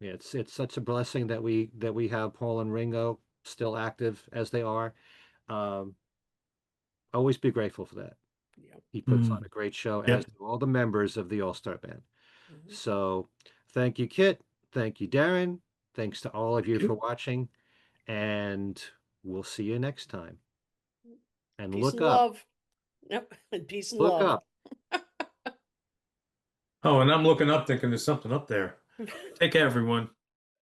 Yeah, it's such a blessing that we have Paul and Ringo still active as they are. Um, always be grateful for that.
Yep.
He puts on a great show, as
Yep.
do all the members of the All-Star Band.
Mhm.
So thank you, Kit. Thank you, Darren. Thanks to all of you for watching. And we'll see you next time. And
Peace
look
and
up.
love. Yep. And peace and
Look
love.
up.
Oh, and I'm looking up thinking there's something up there. Take care, everyone.